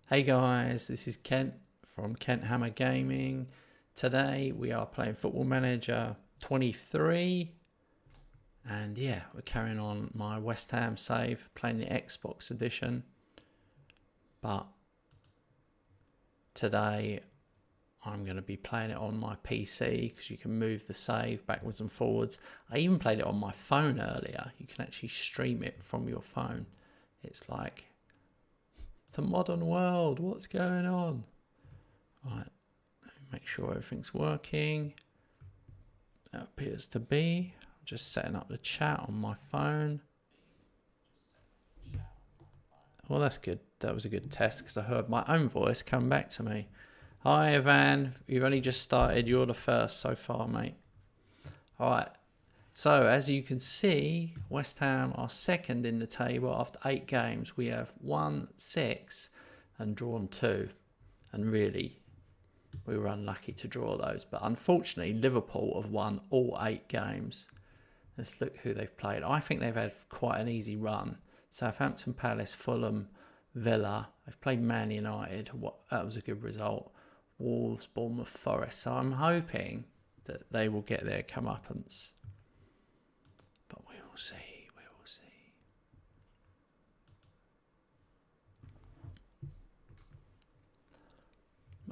Hey guys, this is Kent from Kent Hammer Gaming. Today we are playing Football Manager 23 and yeah, we're carrying on my West Ham save, playing the Xbox edition. But today I'm going to be playing it on my PC because you can move the save backwards and forwards. I even played it on my phone earlier. You can actually stream it from your phone. It's like the modern world, what's going on? Right, make sure everything's working. That appears to be. I'm just setting up the chat on my phone. Well, that's good. That was a good test because I heard my own voice come back to me. Hi, Ivan. You've only just started. You're the first so far, mate. All right. So, as you can see, West Ham are second in the table after 8 games. We have won 6 and drawn 2. And really, we were unlucky to draw those. But unfortunately, Liverpool have won all 8 games. Let's look who they've played. I think they've had quite an easy run. Southampton, Palace, Fulham, Villa. They've played Man United. That was a good result. Wolves, Bournemouth, Forest. So I'm hoping that they will get their comeuppance. But we will see. We will see.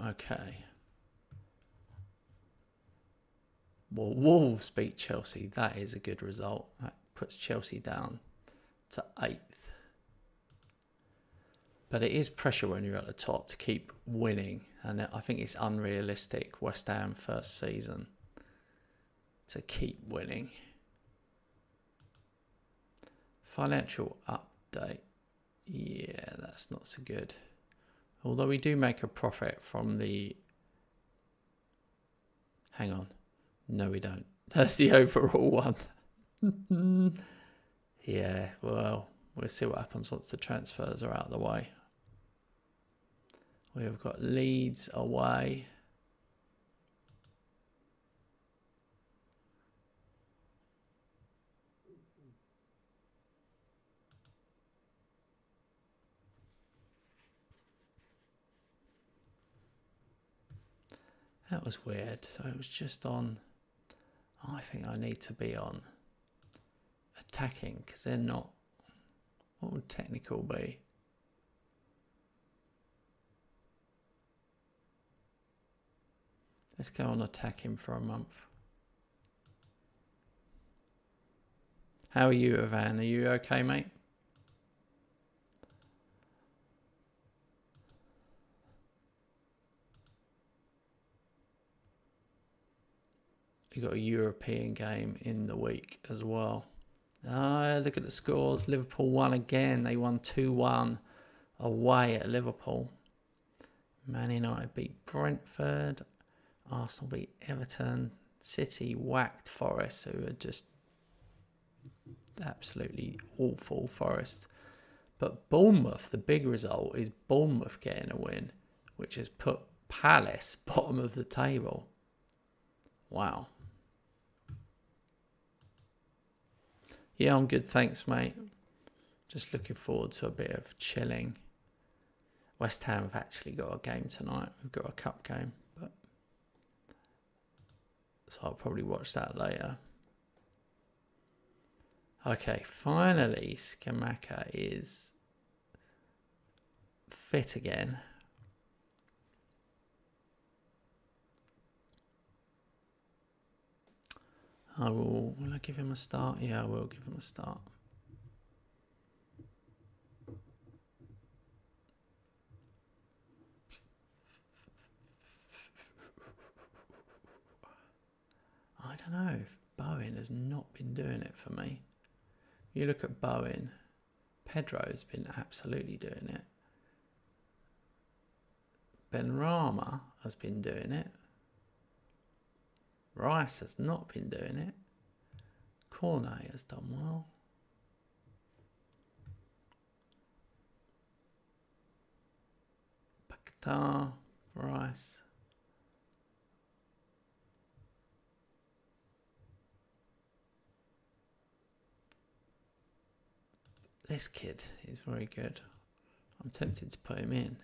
Okay. Well, Wolves beat Chelsea. That is a good result. That puts Chelsea down to 8th. But it is pressure when you're at the top to keep winning. And I think it's unrealistic, West Ham first season, to keep winning. Financial update. Yeah, that's not so good. Although we do make a profit from the... Hang on. No, we don't. That's the overall one. Yeah, well, we'll see what happens once the transfers are out of the way. We've got Leeds away. That was weird. So it was just on... I think I need to be on attacking because they're not... What would technical be? Let's go on attacking for a month. How are you, Ivan? Are you okay, mate? You got a European game in the week as well. Look at the scores. Liverpool won again. They won 2-1 away at Liverpool. Man United beat Brentford. Arsenal beat Everton. City whacked Forest, who are just absolutely awful. Forest. But Bournemouth, the big result is Bournemouth getting a win, which has put Palace bottom of the table. Wow. Yeah, I'm good, thanks, mate. Just looking forward to a bit of chilling. West Ham have actually got a game tonight. We've got a cup game, but so I'll probably watch that later. Okay, finally, Scamacca is fit again. Will I give him a start? Yeah, I will give him a start. I don't know. Bowen has not been doing it for me. You look at Bowen. Pedro's been absolutely doing it. Benrahma has been doing it. Rice has not been doing it. Cornet has done well. Paquetá, Rice. This kid is very good. I'm tempted to put him in.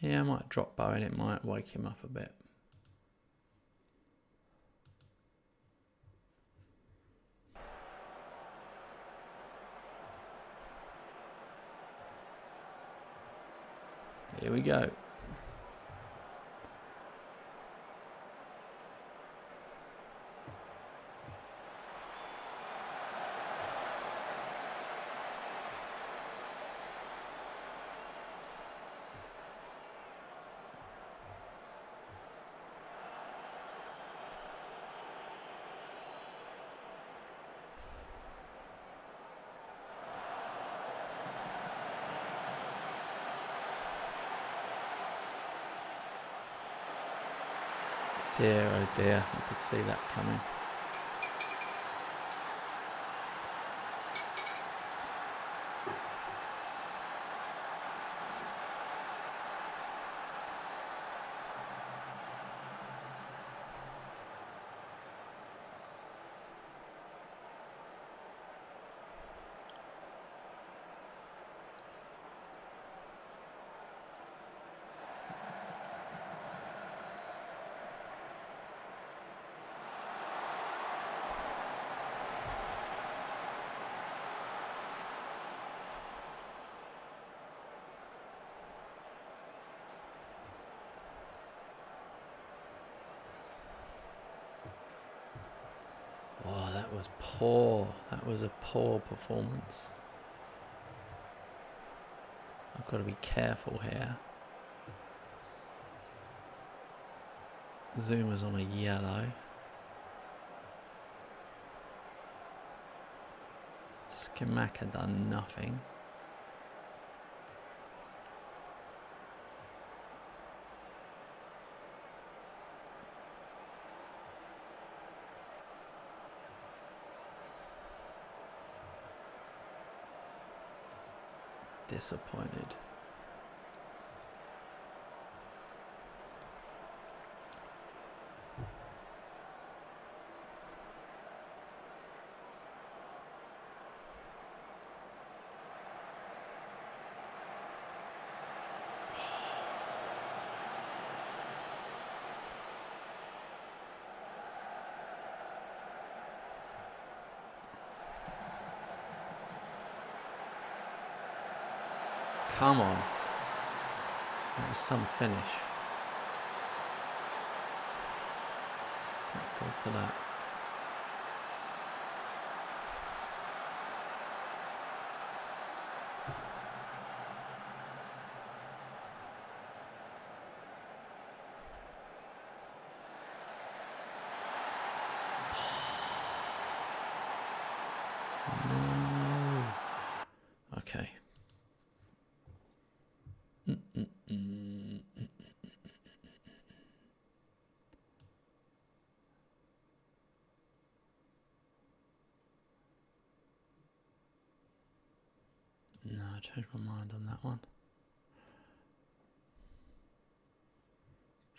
Yeah, I might drop Bowen. It might wake him up a bit. Here we go. Dear, oh dear, I could see that coming. Oh, that was poor. That was a poor performance. I've got to be careful here. Zuma's on a yellow. Skamaka done nothing. Disappointed. Come on. That was some finish. Thank God for that. No. Okay. No, I changed my mind on that one.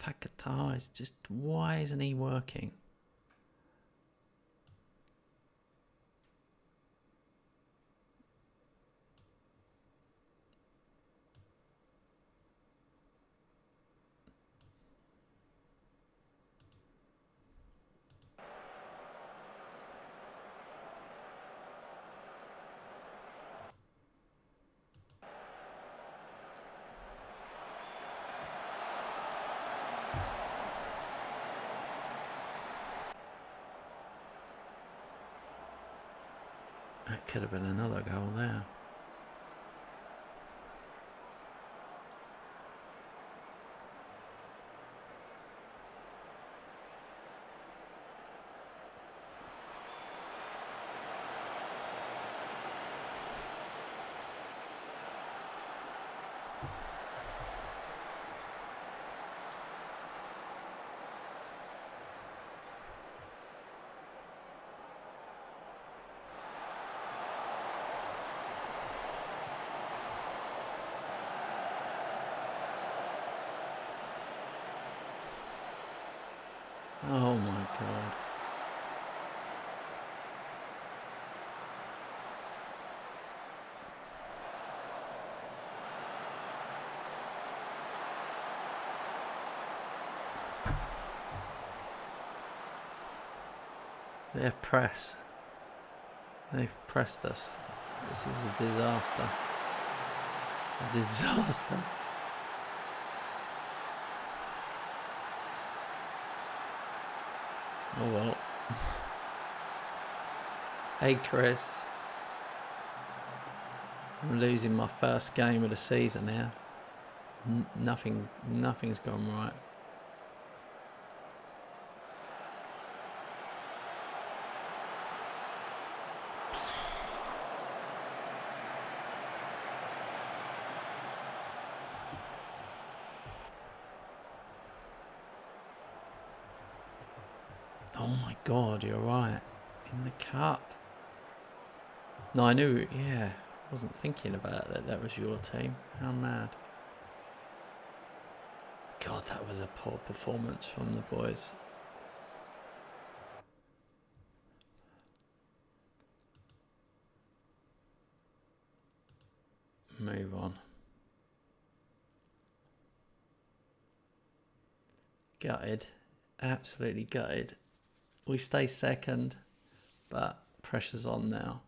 Paquetá is just, why isn't he working? That could have been another goal there. Oh my God. Their press. They've pressed us. This is a disaster. A disaster. Oh well. Hey Chris. I'm losing my first game of the season now. Nothing's gone right. Oh my God, you're right. In the cup. No, I knew, yeah. I wasn't thinking about that. That was your team. How mad. God, that was a poor performance from the boys. Move on. Gutted. Absolutely gutted. We stay second, but pressure's on now.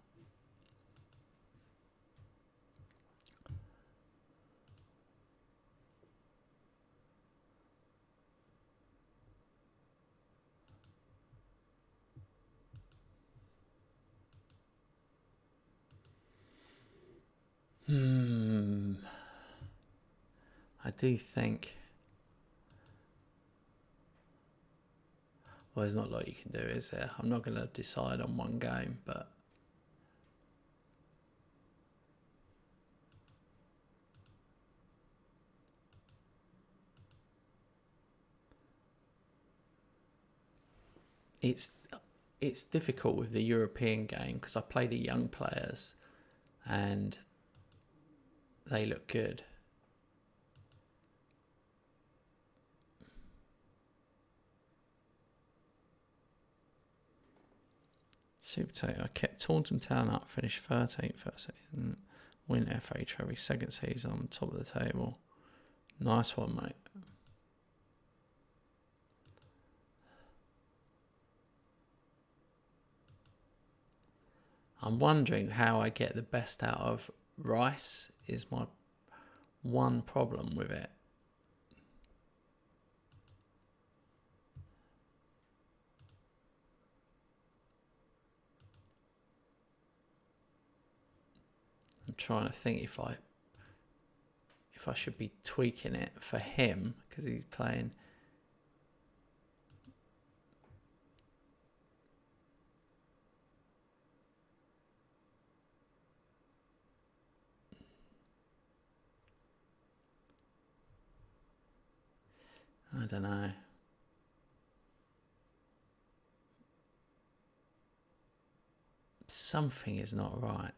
I do think. Well, there's not a lot you can do, is there? I'm not going to decide on one game, but it's difficult with the European game because I play the young players and they look good. Super Taylor. I kept Taunton Town up, finished 13th first season, win FA Trophy, second season on top of the table. Nice one, mate. I'm wondering how I get the best out of Rice is my one problem with it. I'm trying to think if I should be tweaking it for him because he's playing. I don't know. Something is not right.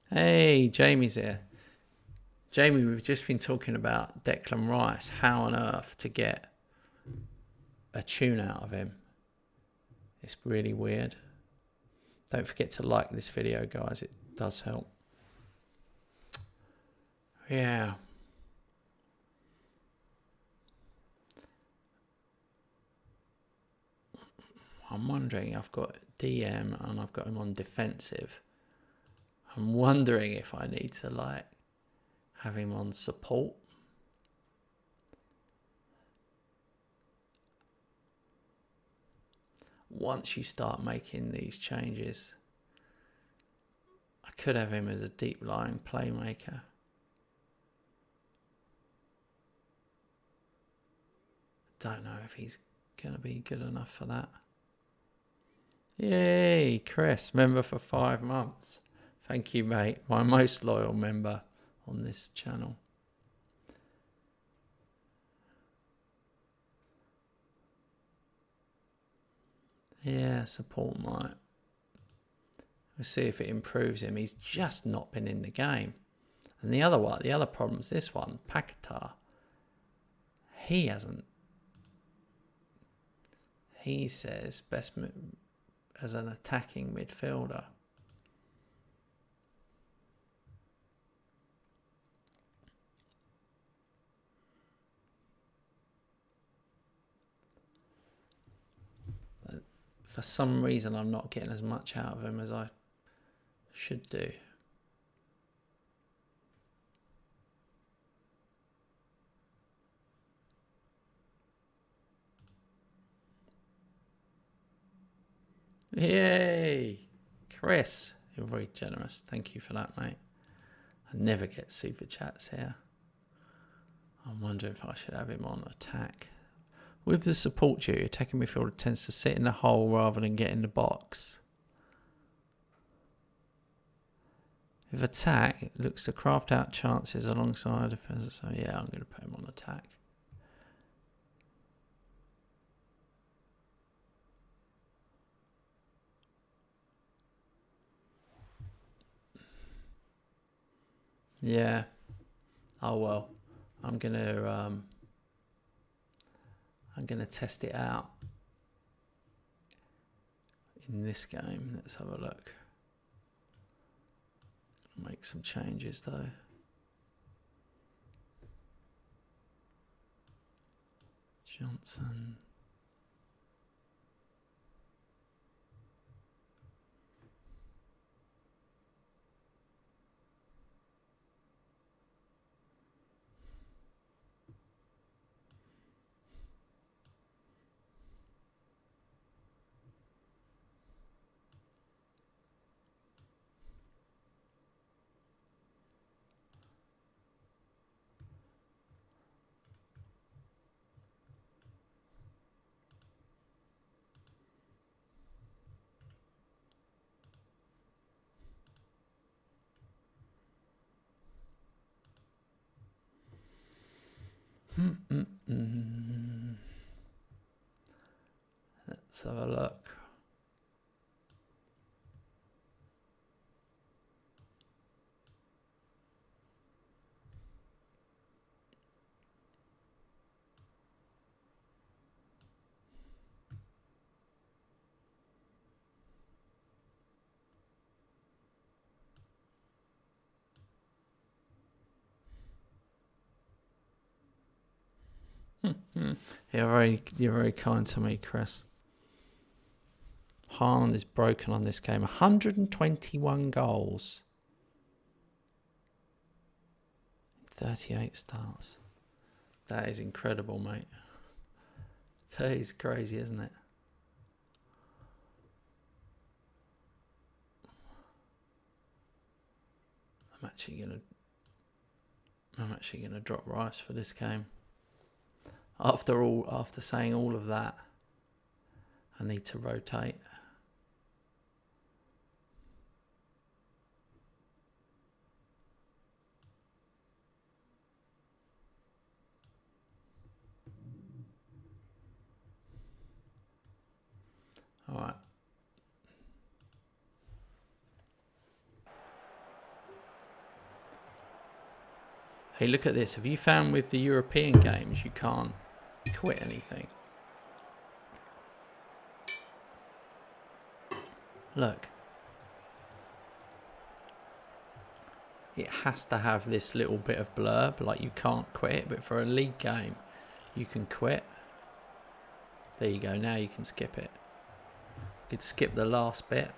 Hey, Jamie's here. Jamie, we've just been talking about Declan Rice. How on earth to get a tune out of him? It's really weird. Don't forget to like this video, guys. It does help. Yeah. I'm wondering, I've got DM and I've got him on defensive. I'm wondering if I need to like have him on support. Once you start making these changes, I could have him as a deep lying playmaker. Don't know if he's going to be good enough for that. Yay, Chris, member for 5 months. Thank you, mate. My most loyal member on this channel. Yeah, support might. We'll see if it improves him. He's just not been in the game. And the other problem is this one, Paquetá. He hasn't. He says best as an attacking midfielder. For some reason, I'm not getting as much out of him as I should do. Yay! Chris, you're very generous. Thank you for that, mate. I never get super chats here. I'm wondering if I should have him on attack. With the support duty, attacking midfielder tends to sit in the hole rather than get in the box. With attack, it looks to craft out chances alongside defenders. So yeah, I'm going to put him on attack. Yeah. Oh well. I'm gonna test it out in this game. Let's have a look. Make some changes though. Johnson. Let's have a look. You're very kind to me, Chris. Haaland is broken on this game. 121 goals. 38 starts. That is incredible, mate. That is crazy, isn't it? I'm actually gonna drop Rice for this game. After saying all of that, I need to rotate. All right. Hey, look at this. Have you found with the European games you can't quit anything? Look. It has to have this little bit of blurb, like you can't quit, but for a league game, you can quit. There you go, now you can skip it. You could skip the last bit.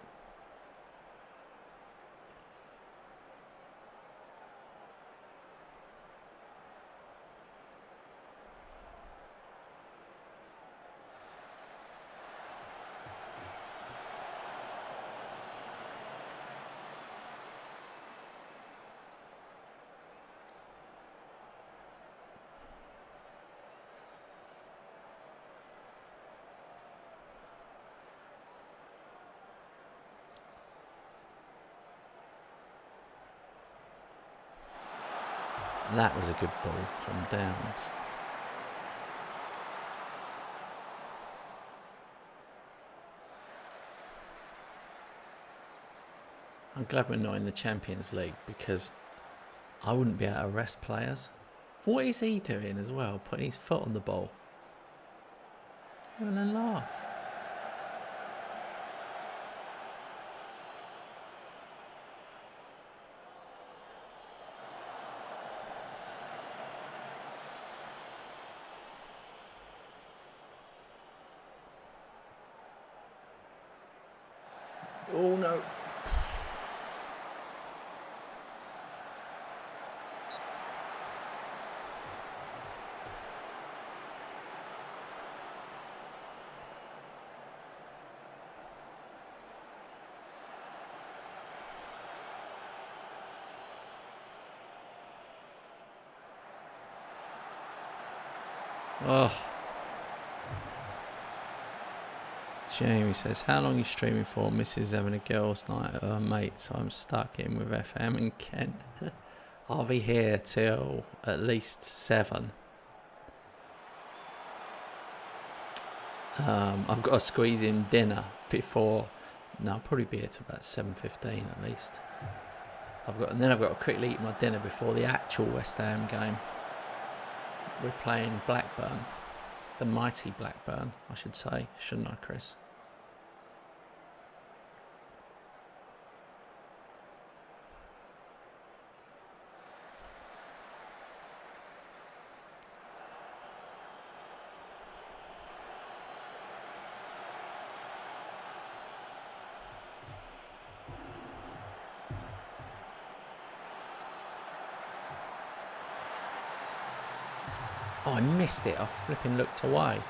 That was a good ball from Downs. I'm glad we're not in the Champions League because I wouldn't be able to rest players. What is he doing as well? Putting his foot on the ball. Having a laugh. Oh no. Oh. Jamie says, how long are you streaming for? Mrs. having a girls' night at her mate, so I'm stuck in with FM and Kent. I'll be here till at least 7. I've got to squeeze in dinner before. No, I'll probably be here till about 7:15 at least. I've got to quickly eat my dinner before the actual West Ham game. We're playing Blackburn, the mighty Blackburn, I should say, shouldn't I, Chris? Oh, I missed it. I flipping looked away.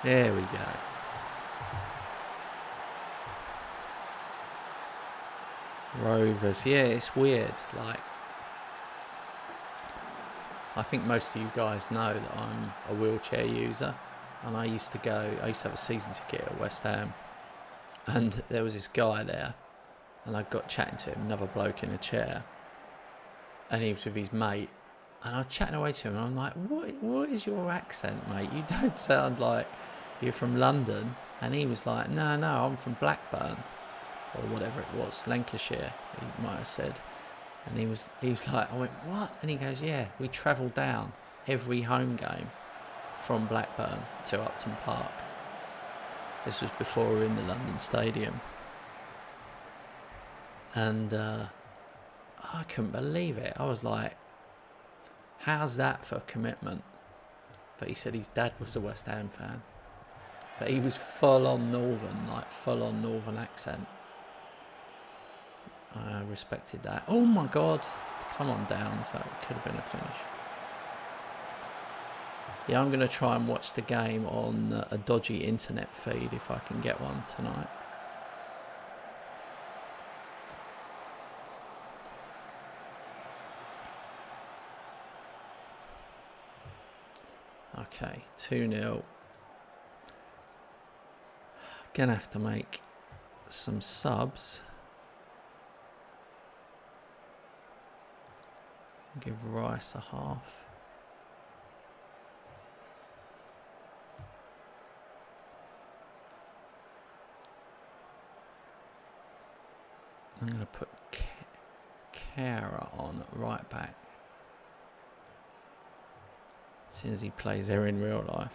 There we go. Rovers. Yeah, it's weird. Like, I think most of you guys know that I'm a wheelchair user, and I used to have a season ticket at West Ham, and there was this guy there, and I got chatting to him, another bloke in a chair, and he was with his mate, and I was chatting away to him, and I'm like, what is your accent, mate? You don't sound like you're from London. And he was like, no, I'm from Blackburn, or whatever it was, Lancashire, he might have said. And he was like, I went, what? And he goes, yeah, we travel down every home game from Blackburn to Upton Park. This was before we were in the London Stadium. And I couldn't believe it. I was like, how's that for commitment? But he said his dad was a West Ham fan. But he was full on northern accent. I respected that. Oh my God. Come on, Downs. That could have been a finish. Yeah, I'm going to try and watch the game on a dodgy internet feed if I can get one tonight. Okay, 2-0. Gonna have to make some subs. Give Rice a half. I'm going to put Kara on right back, since he plays there in real life.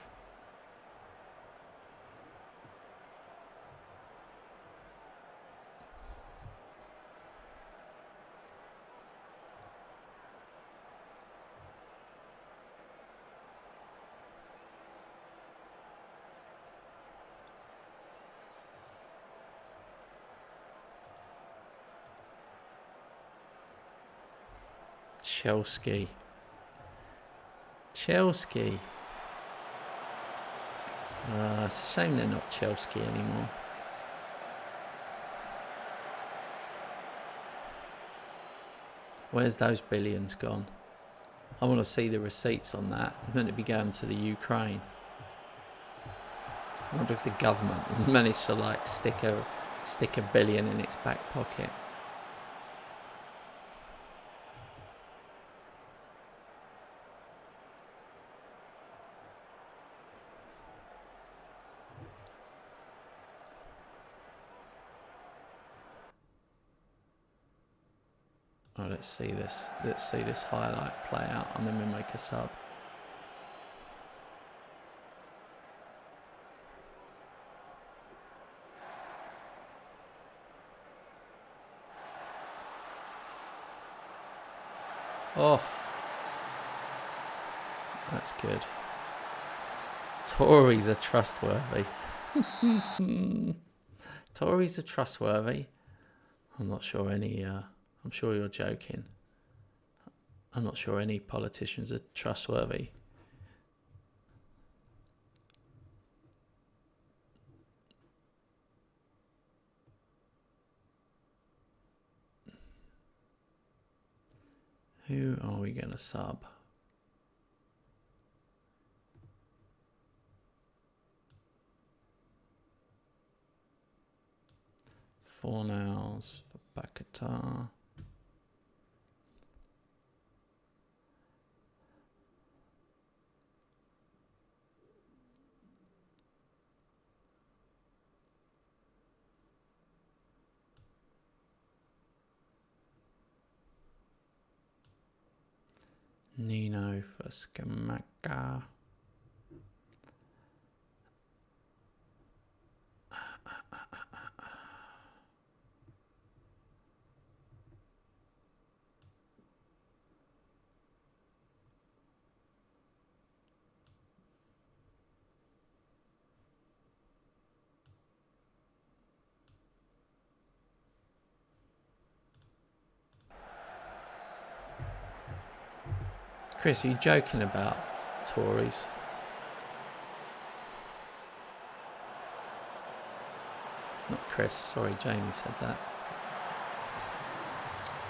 Chelsea. It's a shame they're not Chelsea anymore. Where's those billions gone? I want to see the receipts on that. It's meant to be going to the Ukraine. I wonder if the government has managed to like stick a billion in its back pocket. Oh, let's see this. Let's see this highlight play out, and then we make a sub. Oh, that's good. Tories are trustworthy. Tories are trustworthy. I'm not sure any. I'm sure you're joking. I'm not sure any politicians are trustworthy. Who are we going to sub? Fornals for Bakatar. Nino for Skamaka. Chris, are you joking about Tories? Not Chris, sorry, Jamie said that.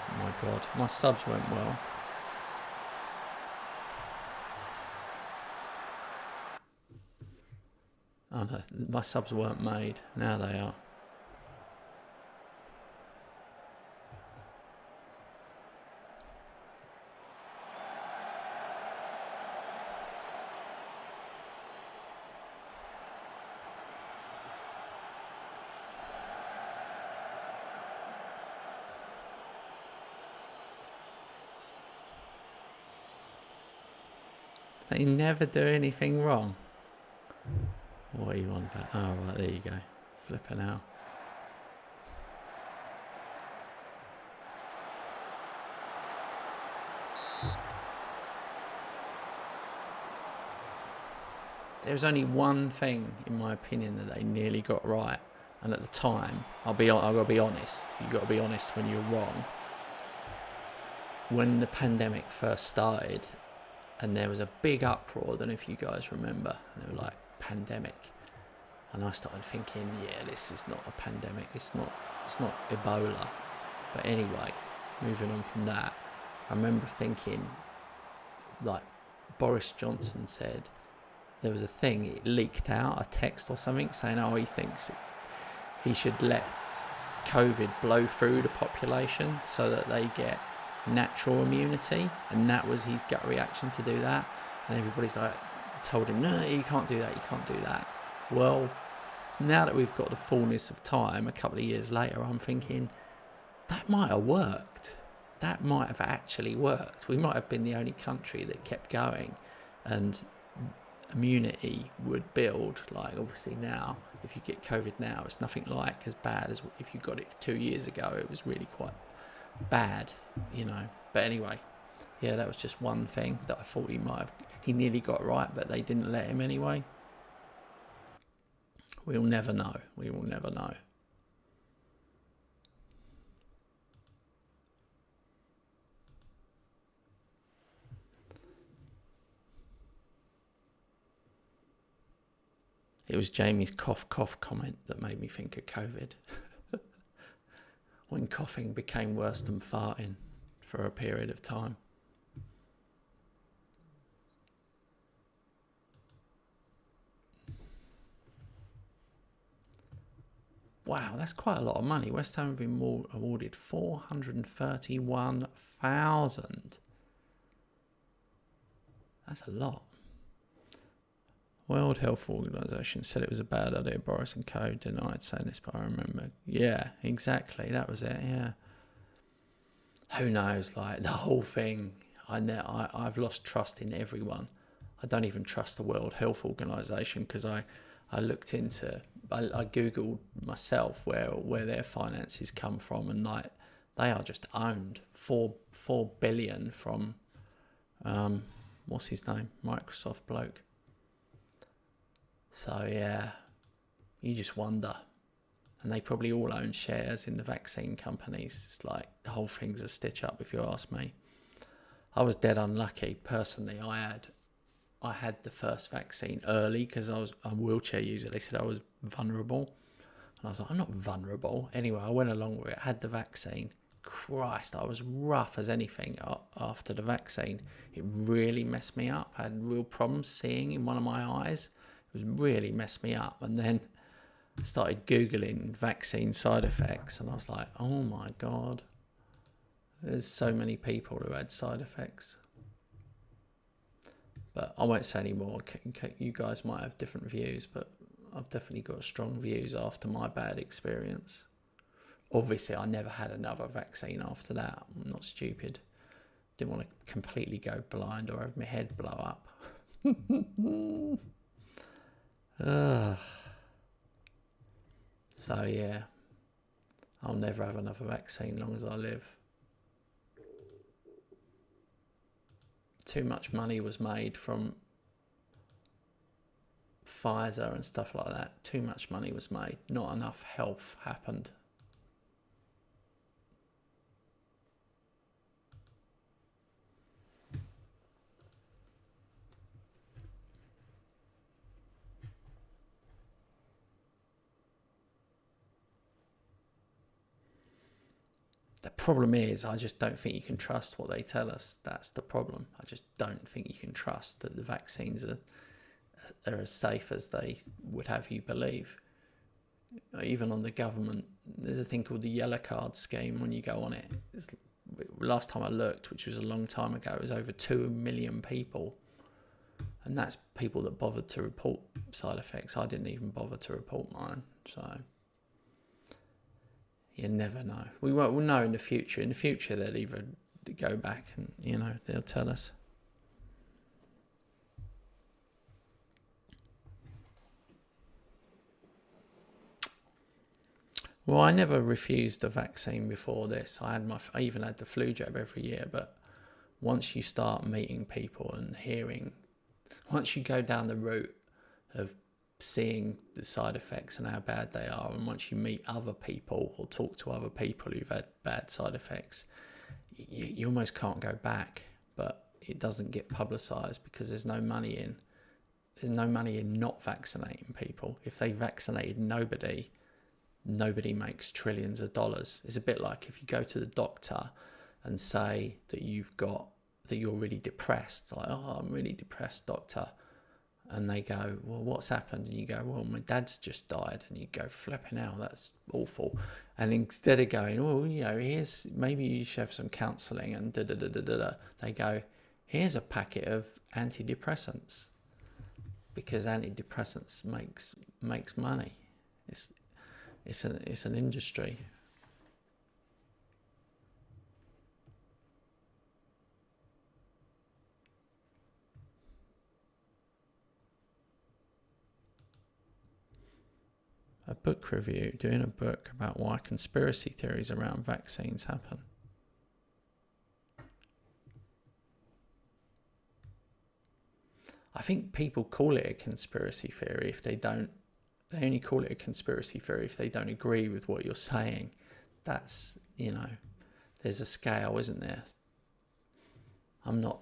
Oh my god, my subs went well. Oh no, my subs weren't made, now they are. They never do anything wrong. What are you on about? Oh, right, there you go. Flipping out. There's only one thing, in my opinion, that they nearly got right. And at the time, I've got to be honest. You've got to be honest when you're wrong. When the pandemic first started, and there was a big uproar, I don't know if you guys remember, and they were like, pandemic. And I started thinking, yeah, this is not a pandemic, it's not Ebola. But anyway, moving on from that, I remember thinking, like, Boris Johnson said, there was a thing, it leaked out, a text or something, saying, oh, he thinks he should let COVID blow through the population so that they get natural immunity, and that was his gut reaction to do that. And everybody's like, told him, no, you can't do that, you can't do that. Well, now that we've got the fullness of time, a couple of years later, I'm thinking that might have worked. That might have actually worked. We might have been the only country that kept going, and immunity would build. Like, obviously now, if you get COVID now, it's nothing like as bad as if you got it 2 years ago. It was really quite bad, you know. But anyway, yeah, that was just one thing that I thought he nearly got right, but they didn't let him anyway. We'll never know. We will never know. It was Jamie's cough comment that made me think of COVID. When coughing became worse than farting for a period of time. Wow, that's quite a lot of money. West Ham have been awarded 431,000. That's a lot. World Health Organization said it was a bad idea. Boris and co denied saying this, but I remember. Yeah, exactly. That was it, yeah. who knows? Like the whole thing, I've lost trust in everyone. I don't even trust the World Health Organization because I looked into, I googled myself where their finances come from, and like they are just owned. 4 billion from what's his name, Microsoft bloke. So yeah, you just wonder. And they probably all own shares in the vaccine companies. It's like the whole thing's a stitch up, if you ask me. I was dead unlucky personally. I had the first vaccine early because I was a wheelchair user. They said I was vulnerable, and I was like, I'm not vulnerable. Anyway, I went along with it. I had the vaccine. Christ, I was rough as anything after the vaccine. It really messed me up. I had real problems seeing in one of my eyes. It was really messed me up. And then I started Googling vaccine side effects, and I was like, oh my God, there's so many people who had side effects. But I won't say any more. You guys might have different views, but I've definitely got strong views after my bad experience. Obviously, I never had another vaccine after that. I'm not stupid. Didn't want to completely go blind or have my head blow up. So yeah, I'll never have another vaccine long as I live. Too much money was made from Pfizer and stuff like that. Too much money was made. Not enough health happened. The problem is, I just don't think you can trust what they tell us. That's the problem. I just don't think you can trust that the vaccines are as safe as they would have you believe. Even on the government, there's a thing called the yellow card scheme. When you go on it, last time I looked, which was a long time ago, it was over 2 million people. And that's people that bothered to report side effects. I didn't even bother to report mine. So you never know. We'll know in the future. In the future, they'll either go back and, they'll tell us. Well, I never refused a vaccine before this. I even had the flu jab every year. But once you start meeting people and hearing, once you go down the route of seeing the side effects and how bad they are, and once you meet other people or talk to other people who've had bad side effects, you almost can't go back. But it doesn't get publicised because there's no money in not vaccinating people. If they vaccinated nobody makes trillions of dollars. It's a bit like if you go to the doctor and say that you're really depressed, like, oh, I'm really depressed, doctor. And they go, well, what's happened? And you go, well, my dad's just died. And you go, flipping hell, that's awful. And instead of going, well, maybe you should have some counselling and da-da-da-da-da, they go, here's a packet of antidepressants. Because antidepressants makes money. It's an industry. A book review, doing a book about why conspiracy theories around vaccines happen. I think people call it a conspiracy theory if they only call it a conspiracy theory if they don't agree with what you're saying. That's, there's a scale, isn't there? I'm not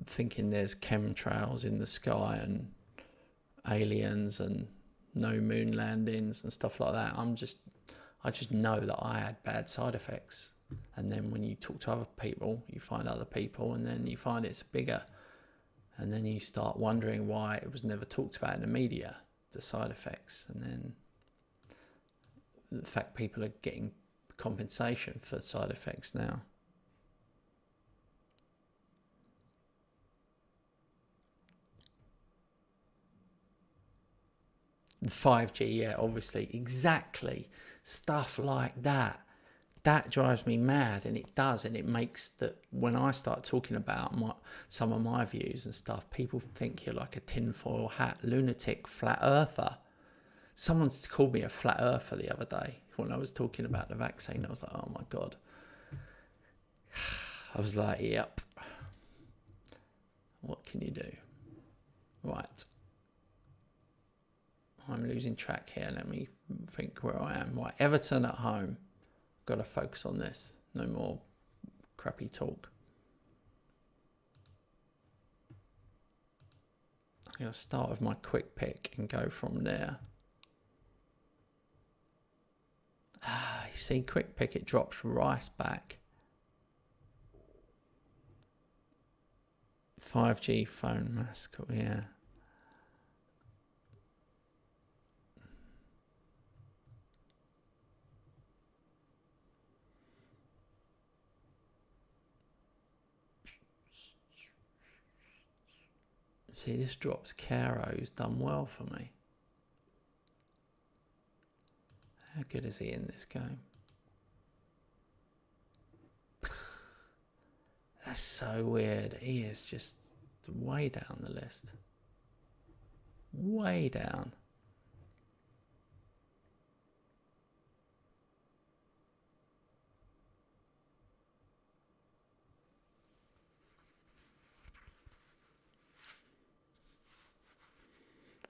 thinking there's chemtrails in the sky and aliens and no moon landings and stuff like that. I just know that I had bad side effects. And then when you talk to other people, you find other people, and then you find it's bigger. And then you start wondering why it was never talked about in the media, the side effects. And then the fact people are getting compensation for side effects now. 5G, yeah, obviously, exactly. Stuff like that. that drives me mad, and it does, and it makes that when I start talking about some of my views and stuff, people think you're like a tinfoil hat lunatic flat earther. Someone's called me a flat earther the other day when I was talking about the vaccine. I was like, oh my God. I was like, yep. What can you do? Right. I'm losing track here. Let me think where I am. Right, Everton at home. Got to focus on this. No more crappy talk. I'm going to start with my quick pick and go from there. You see, quick pick, it drops Rice back. 5G phone mascot, yeah. See, this drops Caro, who's done well for me. How good is he in this game? That's so weird. He is just way down the list. Way down.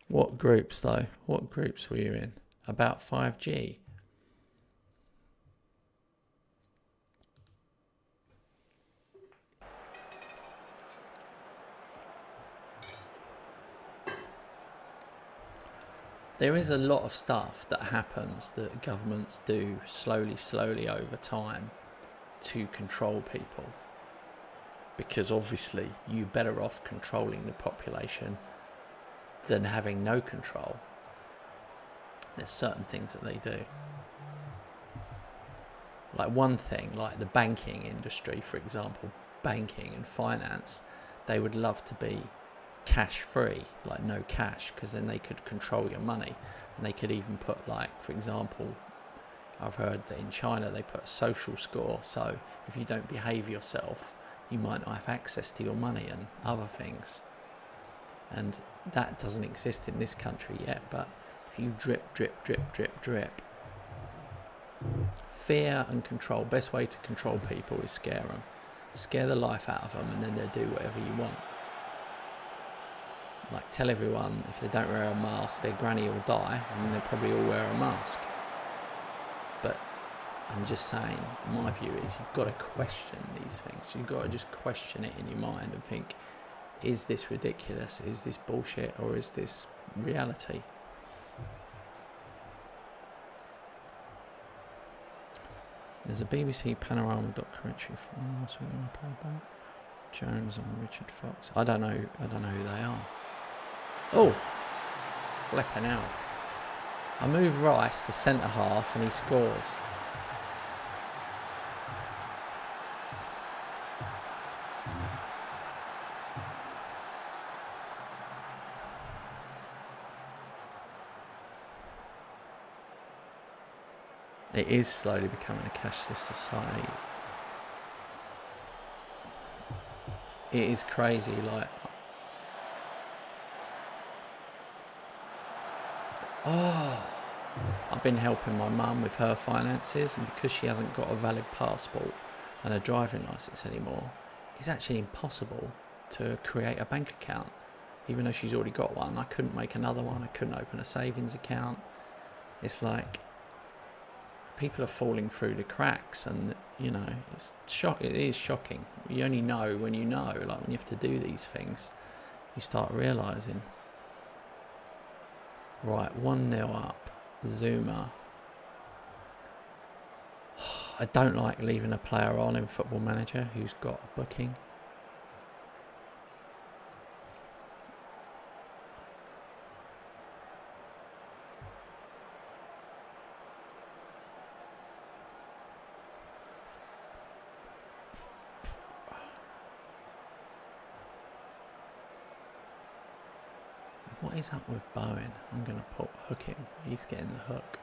What groups though? What groups were you in? About 5G? There is a lot of stuff that happens that governments do slowly over time to control people. Because obviously you're better off controlling the population than having no control. There's certain things that they do. Like one thing, like the banking industry, for example, banking and finance, they would love to be cash free, like no cash, because then they could control your money. And they could even put, like, for example, I've heard that in China they put a social score, so if you don't behave yourself, you might not have access to your money and other things. And that doesn't exist in this country yet, but if you drip, fear and control, best way to control people is scare them. Scare the life out of them, and then they'll do whatever you want. Like, tell everyone if they don't wear a mask, their granny will die, and they'll probably all wear a mask. But I'm just saying, my view is you've got to question these things. You've got to just question it in your mind and think, is this ridiculous? Is this bullshit? Or is this reality? There's a BBC Panorama documentary from last week I played about Jones and Richard Fox. I don't know who they are. Oh, flipping out. I move Rice to centre half and he scores. It is slowly becoming a cashless society. It is crazy, like... Oh, I've been helping my mum with her finances, and because she hasn't got a valid passport and a driving licence anymore, it's actually impossible to create a bank account. Even though she's already got one, I couldn't make another one, I couldn't open a savings account. It's like... people are falling through the cracks, and you know, it is shocking. You only know when you know, like when you have to do these things, you start realising. Right, 1-0 up, Zuma. I don't like leaving a player on in Football Manager who's got a booking. What is up with Bowen? I'm going to hook him. He's getting the hook.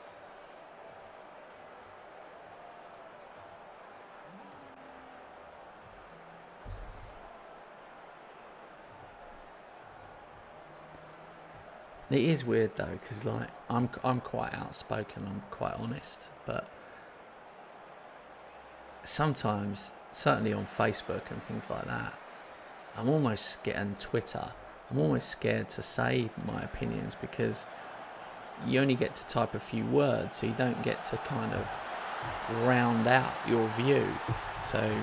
It is weird though, because like I'm quite outspoken, I'm quite honest, but sometimes, certainly on Facebook and things like that, I'm almost getting Twitter. I'm almost scared to say my opinions because you only get to type a few words, so you don't get to kind of round out your view. So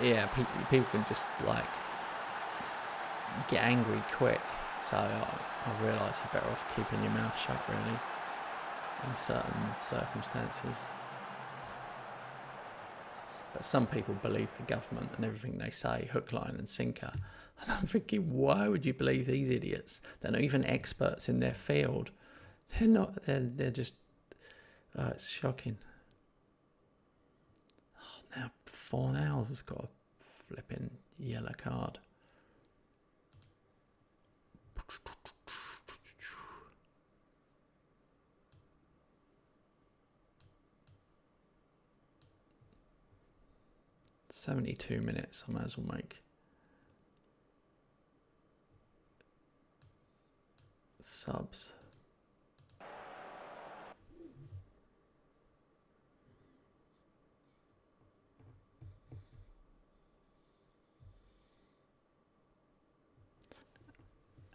yeah, people can just like get angry quick. So I've realised you're better off keeping your mouth shut, really, in certain circumstances. But some people believe the government and everything they say, hook, line and sinker. And I'm thinking, why would you believe these idiots? They're not even experts in their field. They're not, they're just, it's shocking. Oh, now Fornals has got a flipping yellow card. "72 minutes, I might as well make subs."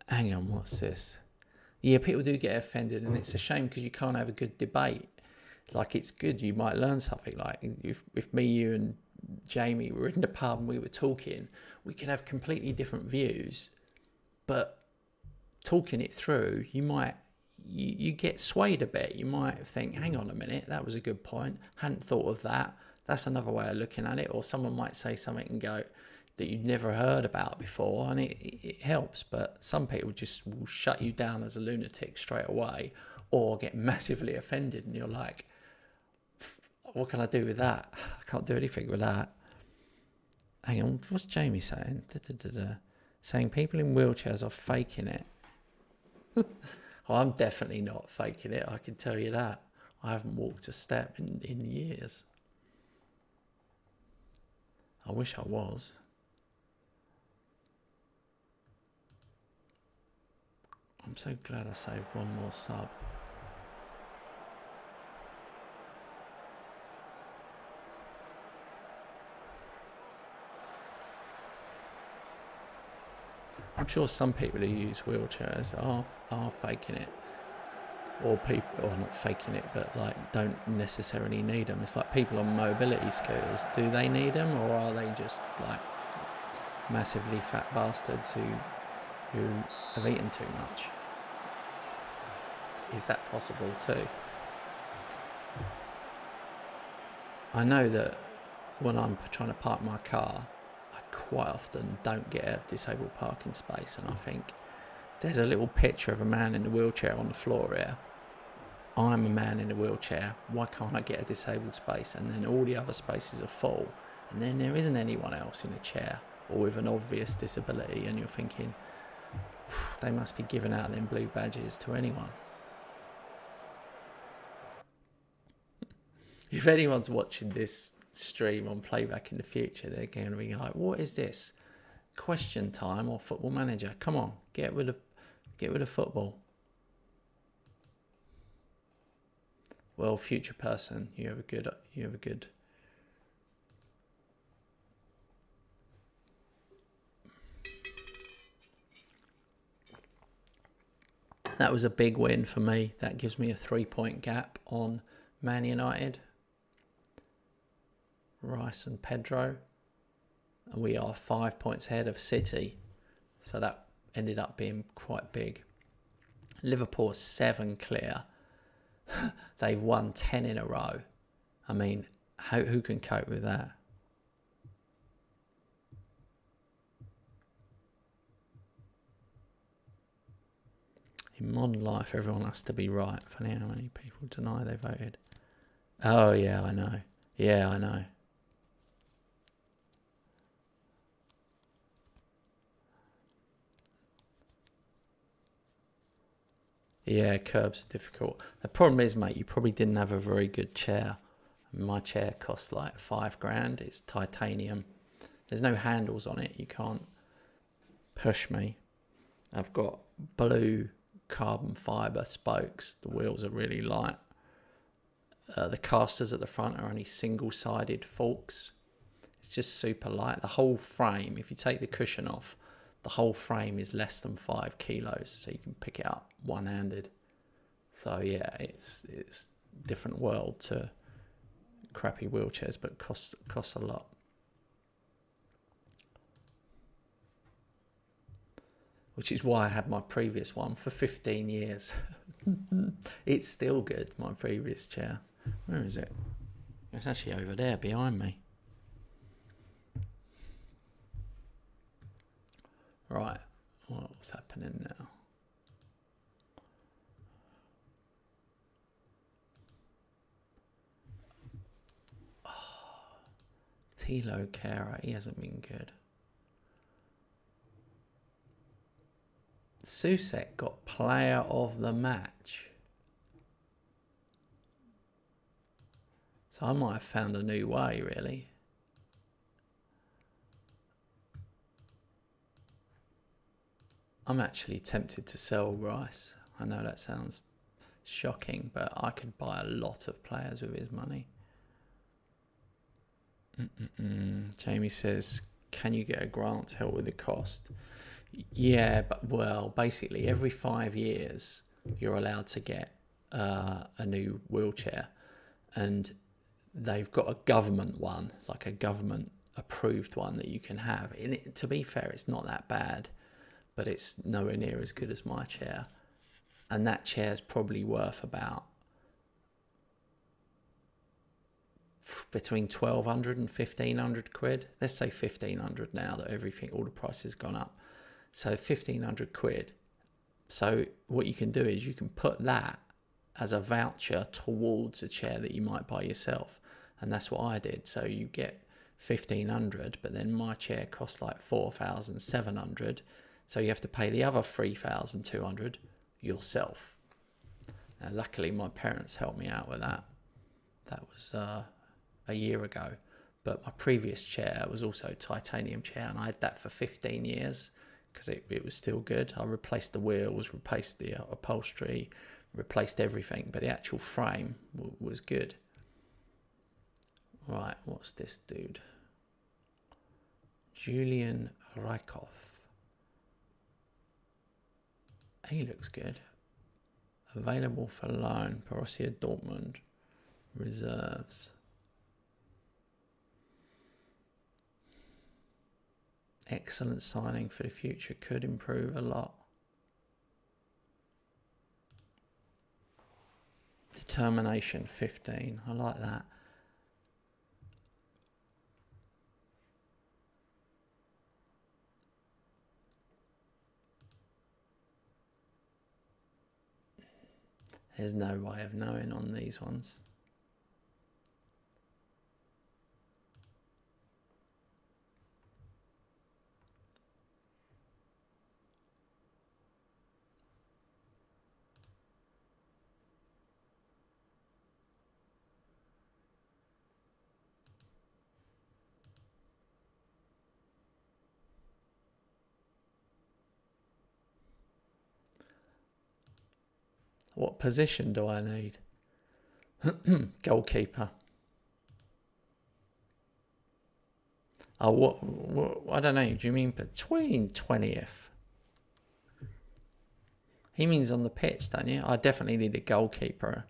Hang on, what's this? Yeah, people do get offended, and it's a shame because you can't have a good debate. Like, it's good, you might learn something. Like, if me, you and Jamie were in the pub and we were talking, we could have completely different views, but talking it through, you get swayed a bit. You might think, hang on a minute, that was a good point, hadn't thought of that, that's another way of looking at it. Or someone might say something and go that you'd never heard about before, and it helps. But some people just will shut you down as a lunatic straight away, or get massively offended, and you're like, what can I do with that? I can't do anything with that. Hang on, what's Jamie saying? Saying people in wheelchairs are faking it. Well, I'm definitely not faking it, I can tell you that. I haven't walked a step in years. I wish I was. I'm so glad I saved one more sub. I'm sure some people who use wheelchairs are faking it, or not faking it, but like don't necessarily need them. It's like people on mobility scooters. Do they need them, or are they just like massively fat bastards who have eaten too much? Is that possible too? I know that when I'm trying to park my car, I quite often don't get a disabled parking space, and I think there's a little picture of a man in a wheelchair on the floor here. I'm a man in a wheelchair, why can't I get a disabled space? And then all the other spaces are full, and then there isn't anyone else in a chair or with an obvious disability, and you're thinking, they must be giving out them blue badges to anyone. If anyone's watching this stream on playback in the future, they're going to be like, what is this? Question Time or Football Manager? Come on, get rid of football. Well, future person, you have a good That was a big win for me. That gives me a 3-point gap on Man United. Rice and Pedro. And we are 5 points ahead of City. So that ended up being quite big. Liverpool 7 clear. They've won 10 in a row. I mean, who can cope with that? In modern life, everyone has to be right. Funny how many people deny they voted. Oh, yeah, I know. Yeah, I know. Yeah, curbs are difficult. The problem is, mate, you probably didn't have a very good chair. My chair costs like $5,000. It's titanium. There's no handles on it. You can't push me. I've got blue carbon fibre spokes. The wheels are really light. The casters at the front are only single-sided forks. It's just super light. The whole frame, if you take the cushion off, the whole frame is less than 5 kilos, so you can pick it up one-handed. So yeah, it's different world to crappy wheelchairs, but costs a lot. Which is why I had my previous one for 15 years. It's still good, my previous chair. Where is it? It's actually over there behind me. Right, what's happening now? Tilo Kehrer, he hasn't been good. Soucek got player of the match. So I might have found a new way, really. I'm actually tempted to sell Rice. I know that sounds shocking, but I could buy a lot of players with his money. Jamie says, can you get a grant to help with the cost? Yeah, but well, basically every 5 years you're allowed to get a new wheelchair, and they've got a government one, like a government approved one that you can have. To be fair, it's not that bad, but it's nowhere near as good as my chair. And that chair's probably worth about between 1,200 and 1,500 quid. Let's say 1,500 now that everything, all the prices gone up. So 1,500 quid. So what you can do is you can put that as a voucher towards a chair that you might buy yourself. And that's what I did. So you get 1,500, but then my chair costs like 4,700. So you have to pay the other 3,200 yourself. Now, luckily, my parents helped me out with that. That was a year ago. But my previous chair was also a titanium chair, and I had that for 15 years because it was still good. I replaced the wheels, replaced the upholstery, replaced everything, but the actual frame was good. Right, what's this dude? Julian Rykov. He looks good. Available for loan. Borussia Dortmund. Reserves. Excellent signing for the future. Could improve a lot. Determination 15. I like that. There's no way of knowing on these ones. What position do I need? Goalkeeper. Oh, what? I don't know. Do you mean between 20th? He means on the pitch, don't you? I definitely need a goalkeeper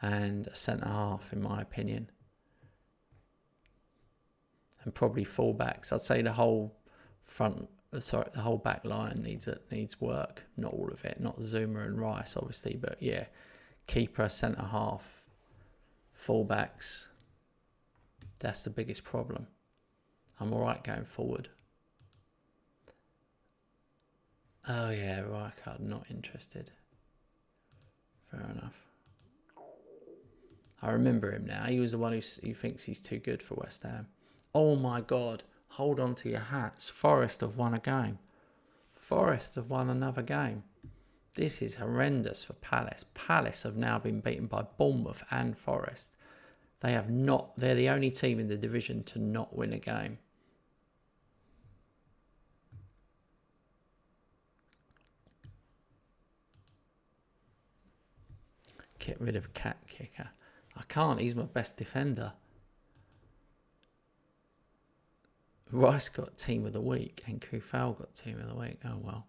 and a centre half, in my opinion. And probably fullbacks. I'd say the whole the whole back line needs work. Not all of it. Not Zuma and Rice, obviously, but yeah, keeper, centre half, fullbacks. That's the biggest problem. I'm all right going forward. Oh yeah, Rijkaard, not interested. Fair enough. I remember him now. He was the one who thinks he's too good for West Ham. Oh my God. Hold on to your hats. Forest have won a game. Forest have won another game. This is horrendous for Palace. Palace have now been beaten by Bournemouth and Forest. They have not. They're the only team in the division to not win a game. Get rid of Cat Kicker. I can't. He's my best defender. Rice got Team of the Week and Kufal got Team of the Week. Oh, well.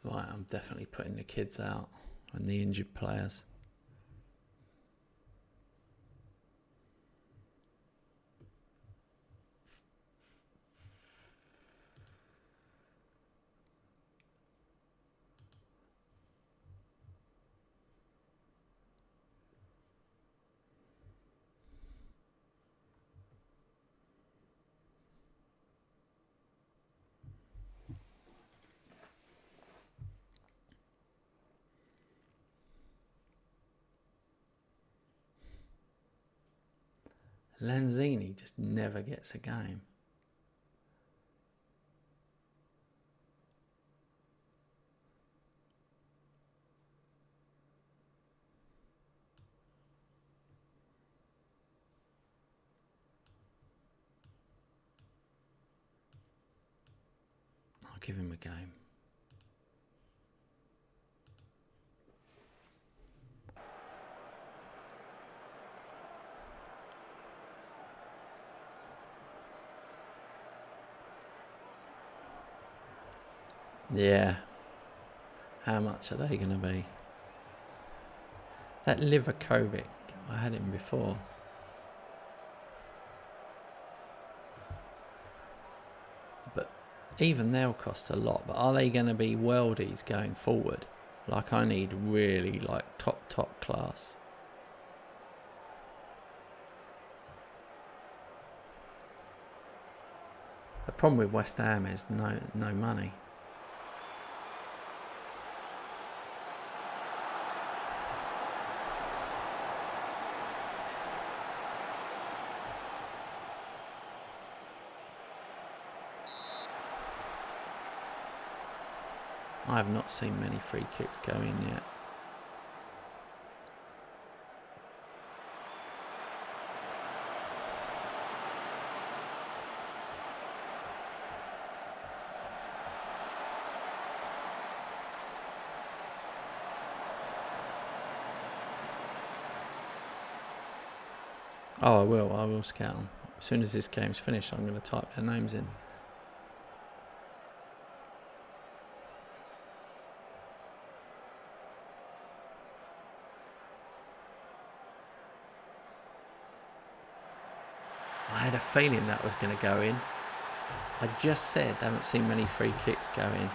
Right, I'm definitely putting the kids out and the injured players. Lanzini just never gets a game. I'll give him a game. Yeah. How much are they going to be? That Livakovic, I had him before. But even they'll cost a lot. But are they going to be worldies going forward? Like, I need really, like, top class. The problem with West Ham is no money. I have not seen many free kicks go in yet. Oh, I will scout them. As soon as this game's finished, I'm going to type their names in. I had a feeling that was going to go in. I just said I haven't seen many free kicks go in.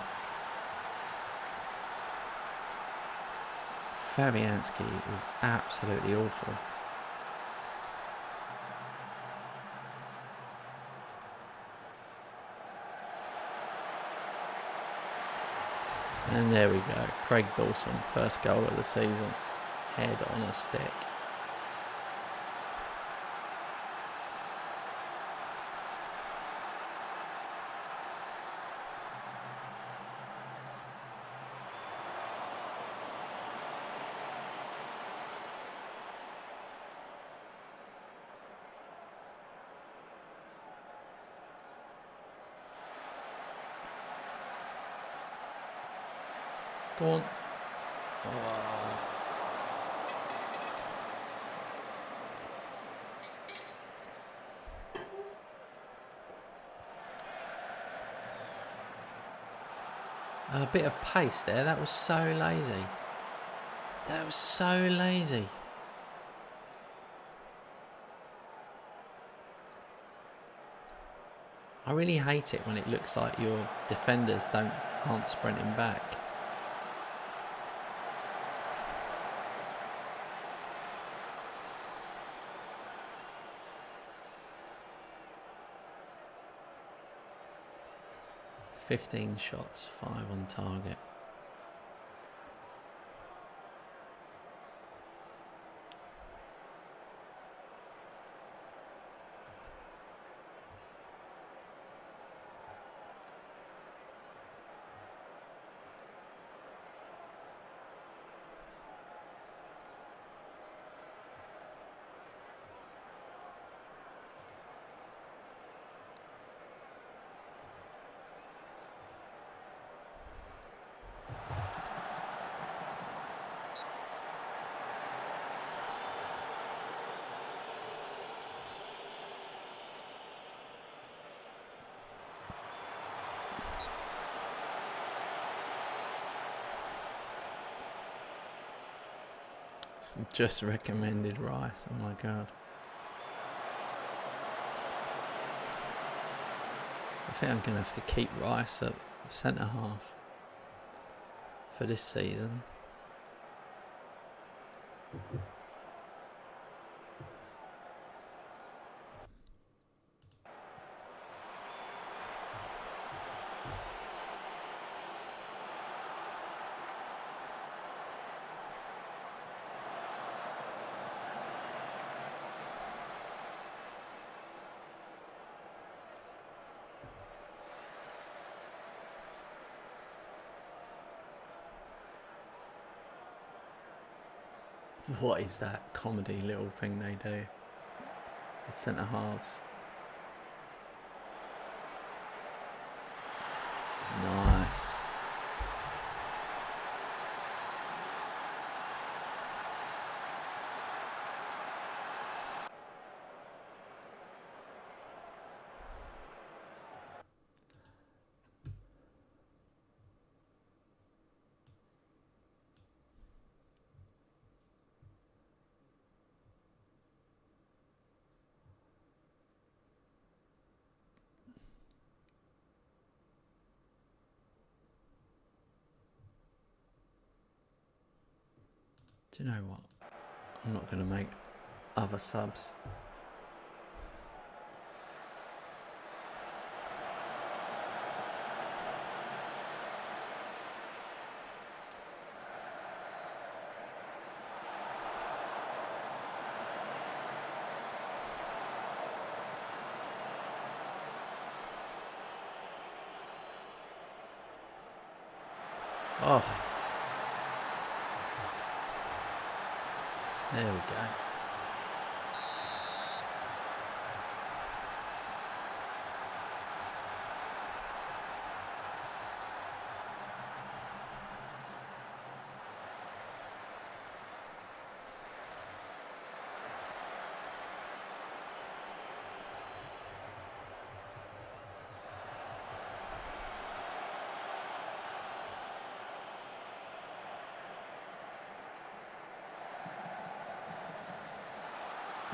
Fabianski is absolutely awful. And there we go. Craig Dawson, first goal of the season. Head on a stick. Go on. Oh. A bit of pace there. That was so lazy. That was so lazy. I really hate it when it looks like your defenders aren't sprinting back. "15 shots, 5 on target." Just recommended Rice. Oh my god. I think I'm going to have to keep Rice at centre half for this season. What is that comedy little thing they do? The centre halves. Nice. Do you know what? I'm not going to make other subs. Oh. There we go.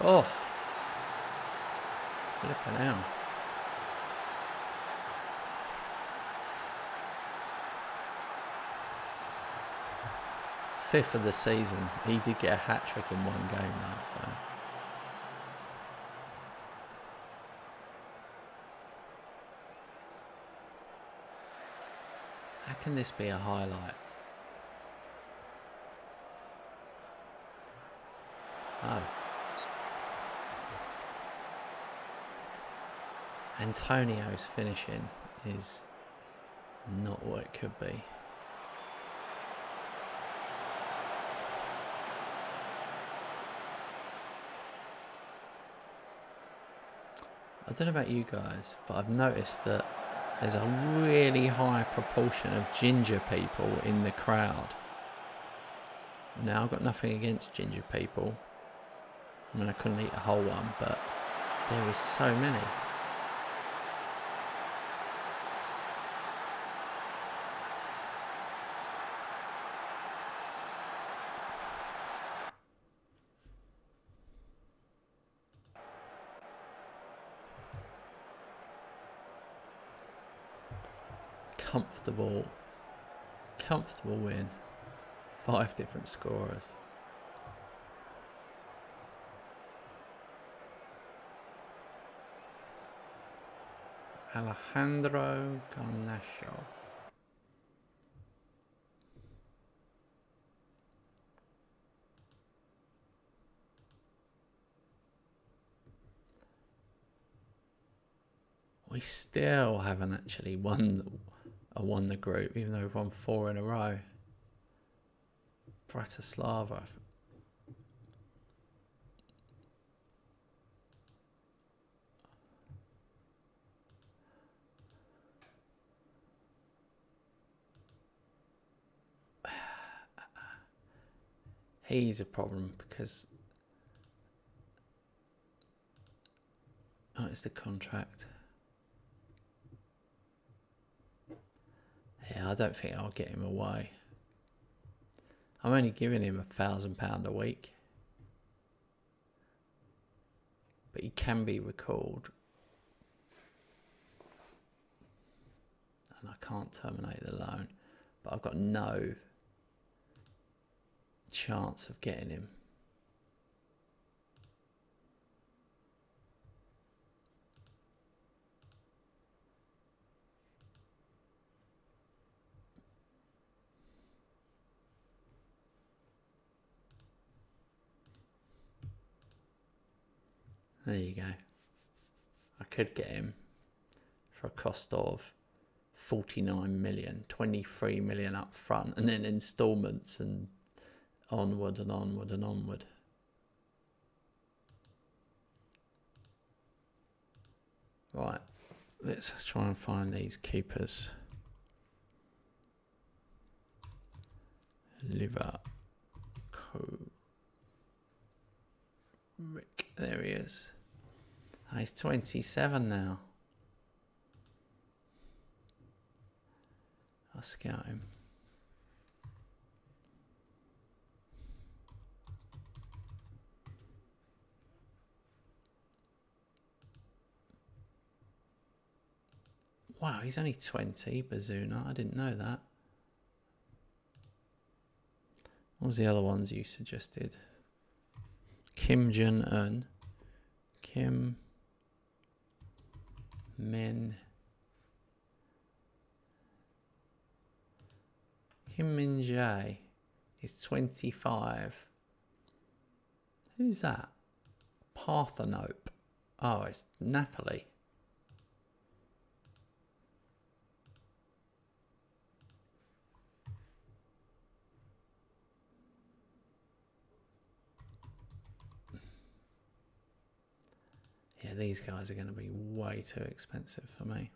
Oh, flipping out. Fifth of the season. He did get a hat-trick in one game now, so. How can this be a highlight? Oh. Antonio's finishing is not what it could be. I don't know about you guys, but I've noticed that there's a really high proportion of ginger people in the crowd. Now, I've got nothing against ginger people. I mean, I couldn't eat a whole one, but there is so many. Comfortable win. 5 different scorers. Alejandro Garnacho. We still haven't actually won the group, even though we've won 4 in a row. Bratislava. He's a problem because it's the contract. Yeah, I don't think I'll get him away. I'm only giving him £1,000 a week. But he can be recalled. And I can't terminate the loan. But I've got no chance of getting him. There you go. I could get him for a cost of 49 million, 23 million up front, and then installments and onward and onward and onward. Right, let's try and find these keepers. Liverpool. Rick, there he is. Oh, he's 27 now. I'll scout him. Wow, he's only 20, Bazuna. I didn't know that. What was the other ones you suggested? Kim Jong-un. Kim Min Jae is 25. Who's that? Parthenope. Oh, it's Napoli. Yeah, these guys are going to be way too expensive for me.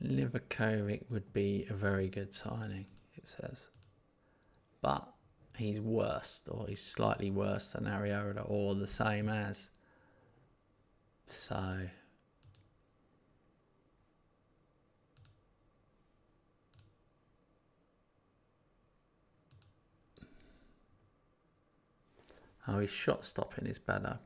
Livakovic would be a very good signing, it says. But he's worse, or he's slightly worse than Areola, or the same as. So oh, his shot stopping is better.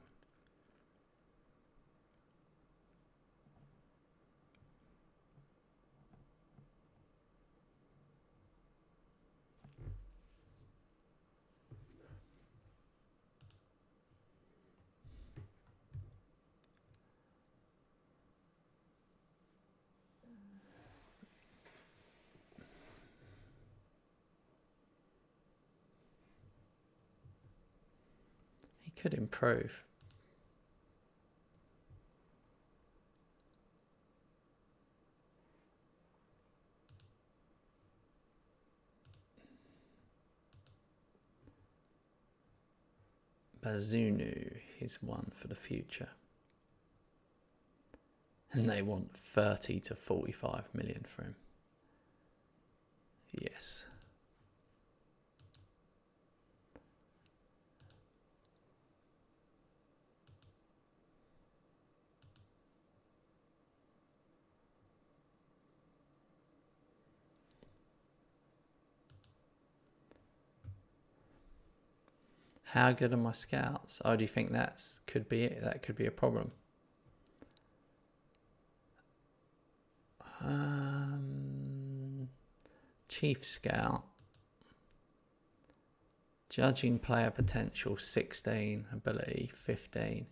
He could improve. Bazunu is one for the future. And they want 30 to 45 million for him. Yes. How good are my scouts? Oh, do you think that could be it? That could be a problem. Chief Scout. Judging player potential 16, ability 15.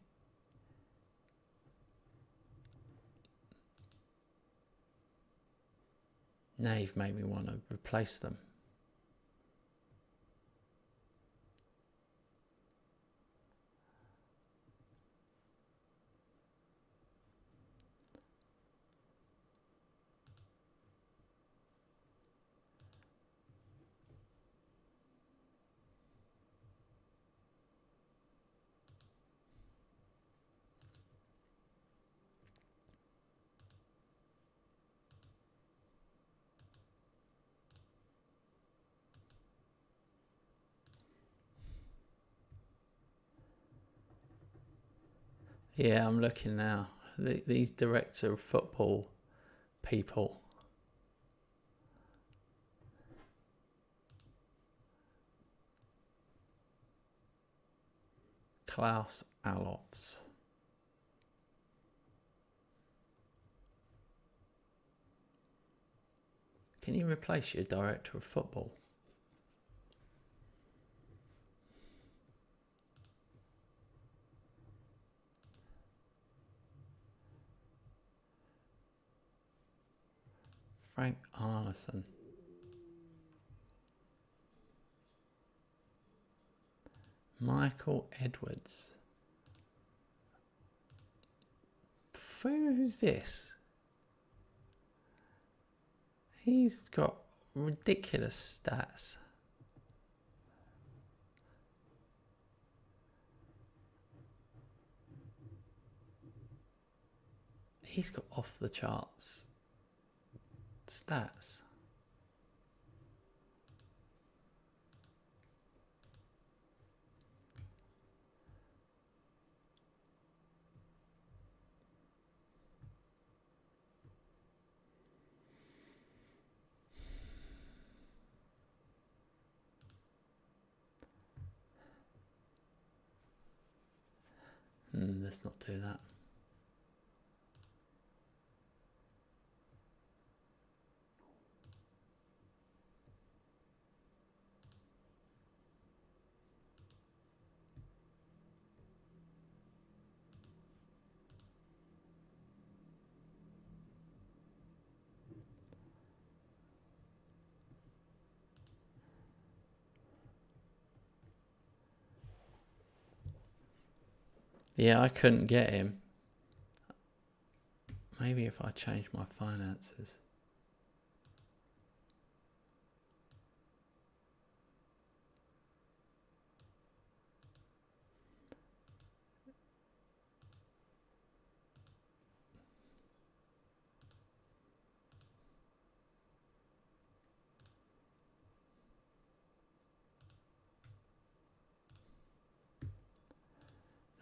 Now you've made me want to replace them. Yeah, I'm looking now. These director of football people. Klaus Allofs. Can you replace your director of football? Frank Arneson. Michael Edwards. Who's this? He's got ridiculous stats. He's got off the charts stats. Let's not do that. Yeah, I couldn't get him. Maybe if I change my finances.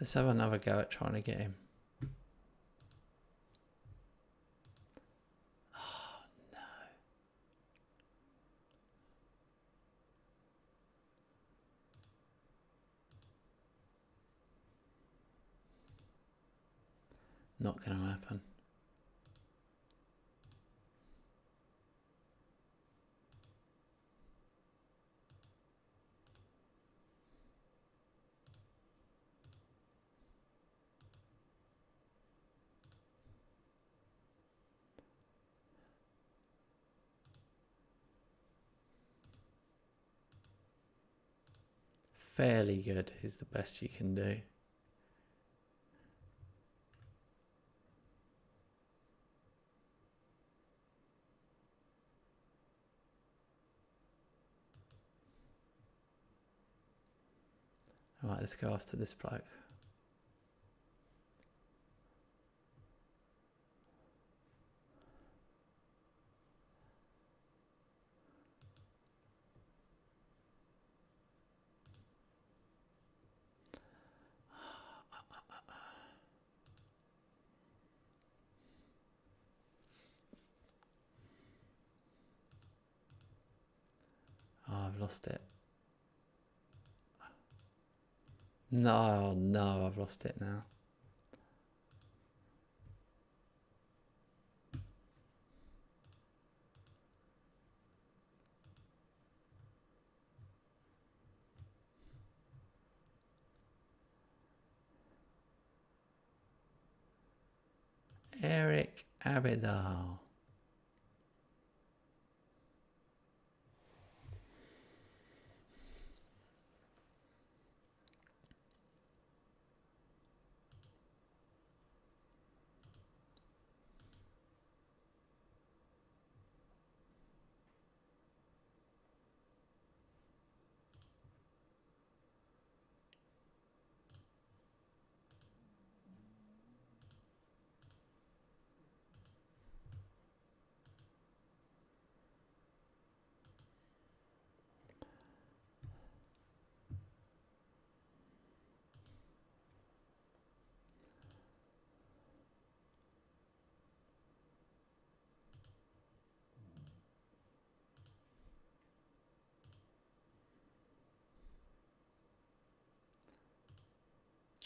Let's have another go at trying to get him. Oh, no. Not going to happen. Fairly good is the best you can do. Alright, let's go after this bloke. Oh, I've lost it. No, I've lost it now. Eric Abidal.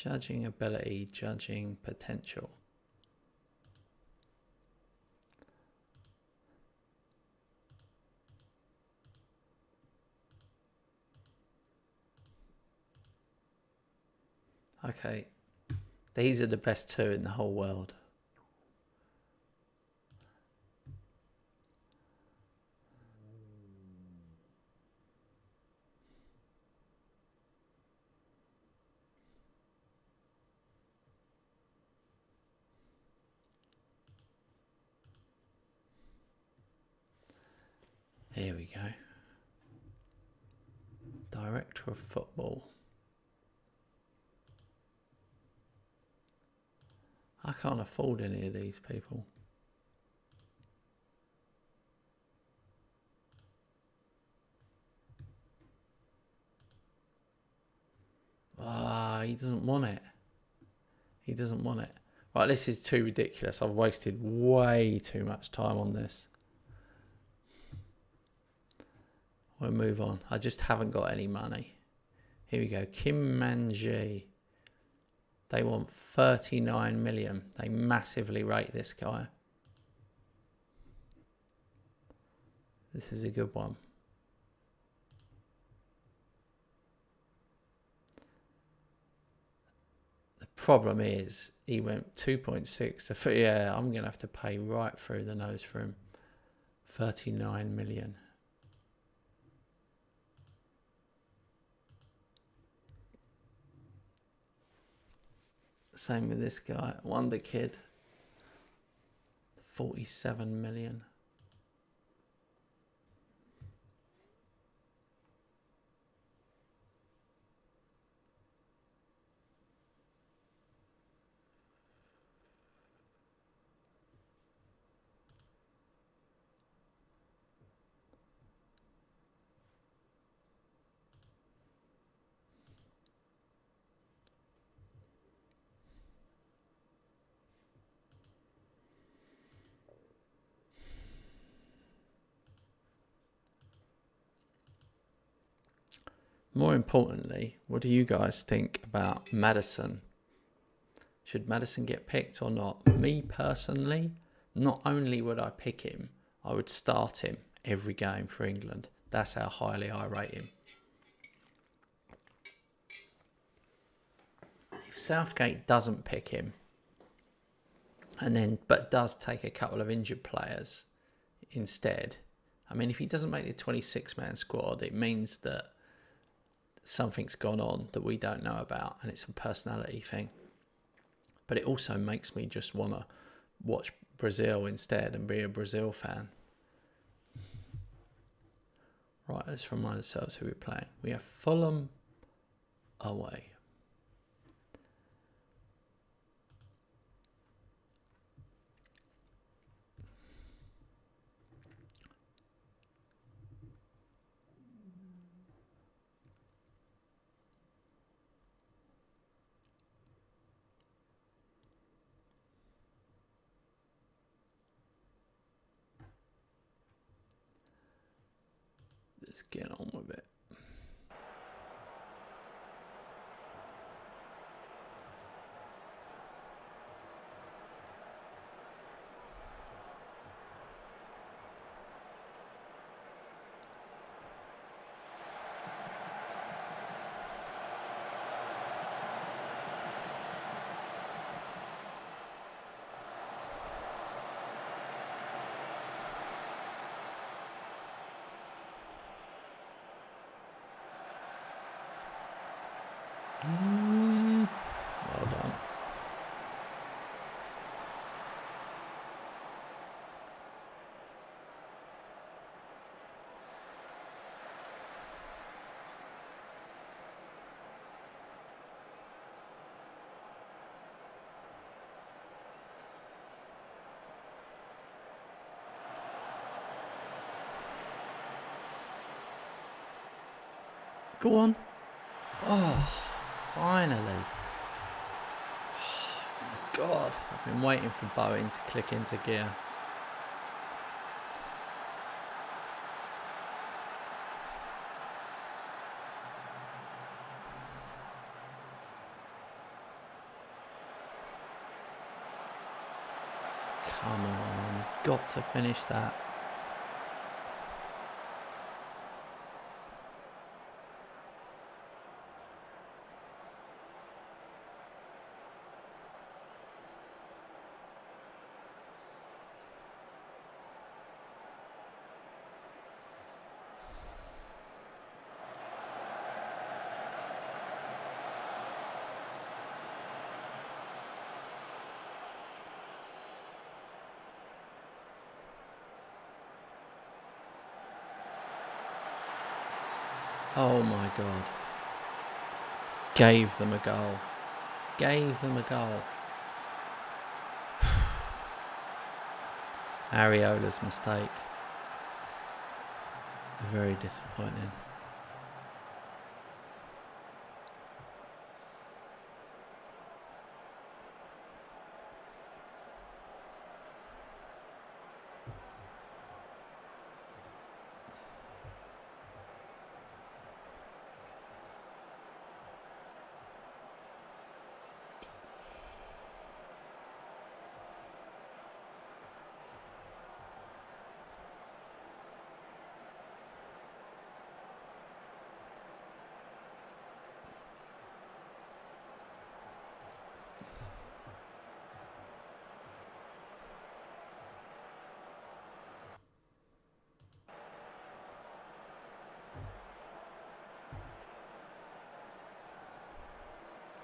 Judging ability, judging potential. Okay, these are the best two in the whole world. Here we go. Director of football. I can't afford any of these people. Ah, he doesn't want it. He doesn't want it. Right, this is too ridiculous. I've wasted way too much time on this. We'll move on. I just haven't got any money. Here we go. Kim Manji. They want 39 million. They massively rate this guy. This is a good one. The problem is he went 2.6 to, yeah, I'm going to have to pay right through the nose for him. 39 million. Same with this guy, Wonder Kid. 47 million. More importantly, what do you guys think about Maddison? Should Maddison get picked or not? Me personally, not only would I pick him, I would start him every game for England. That's how highly I rate him. If Southgate doesn't pick him, but does take a couple of injured players instead, I mean, if he doesn't make the 26-man squad, it means that something's gone on that we don't know about, and it's a personality thing. But it also makes me just want to watch Brazil instead and be a Brazil fan. Right, let's remind ourselves who we're playing. We have Fulham away. Let's get on with it. Well done. Go on. Oh, finally. Oh, my God. I've been waiting for Bowen to click into gear. Come on, you've got to finish that. Oh my God. Gave them a goal. Gave them a goal. Areola's mistake. Very disappointing.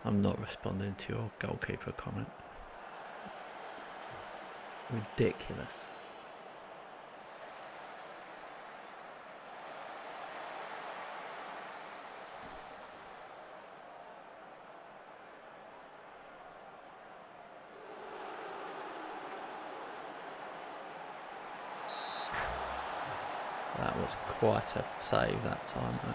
I'm not responding to your goalkeeper comment. Ridiculous. That was quite a save that time though.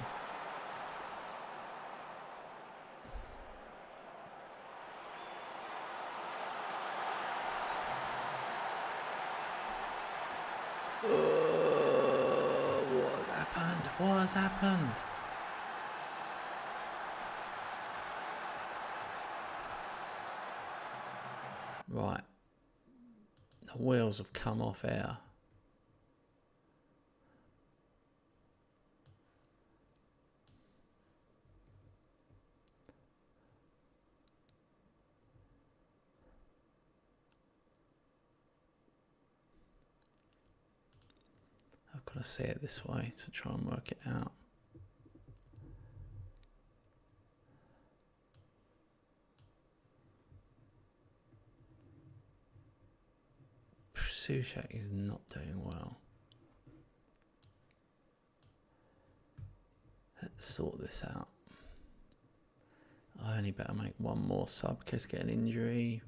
What has happened? Right. The wheels have come off air. I've got to see it this way to try and work it out. Souček is not doing well. Let's sort this out. I only better make one more sub because get an injury.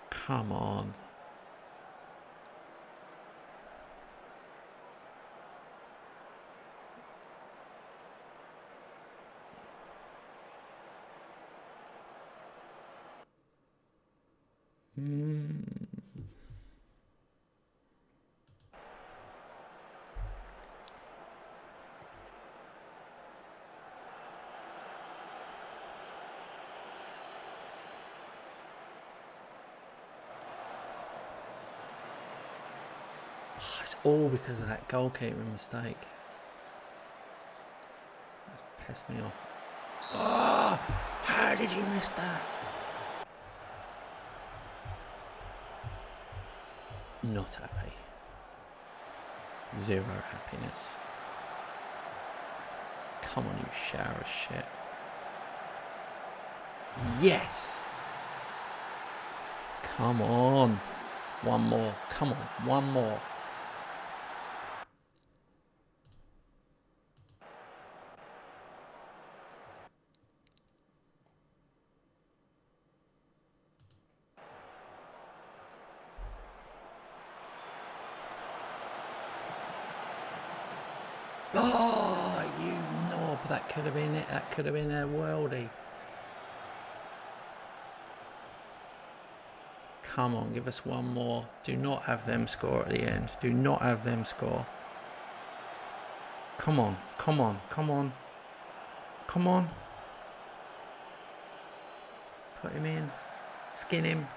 Come on. It's all because of that goalkeeper mistake. That's pissed me off. Oh, how did you miss that? Not happy. Zero happiness. Come on, you shower of shit. Yes! Come on. One more. Come on, one more. Oh, you knob. That could have been it. That could have been a worldie. come on, give us one more. Do not have them score at the end. Do not have them score. Come on, come on, come on. Come on. Put him in. Skin him.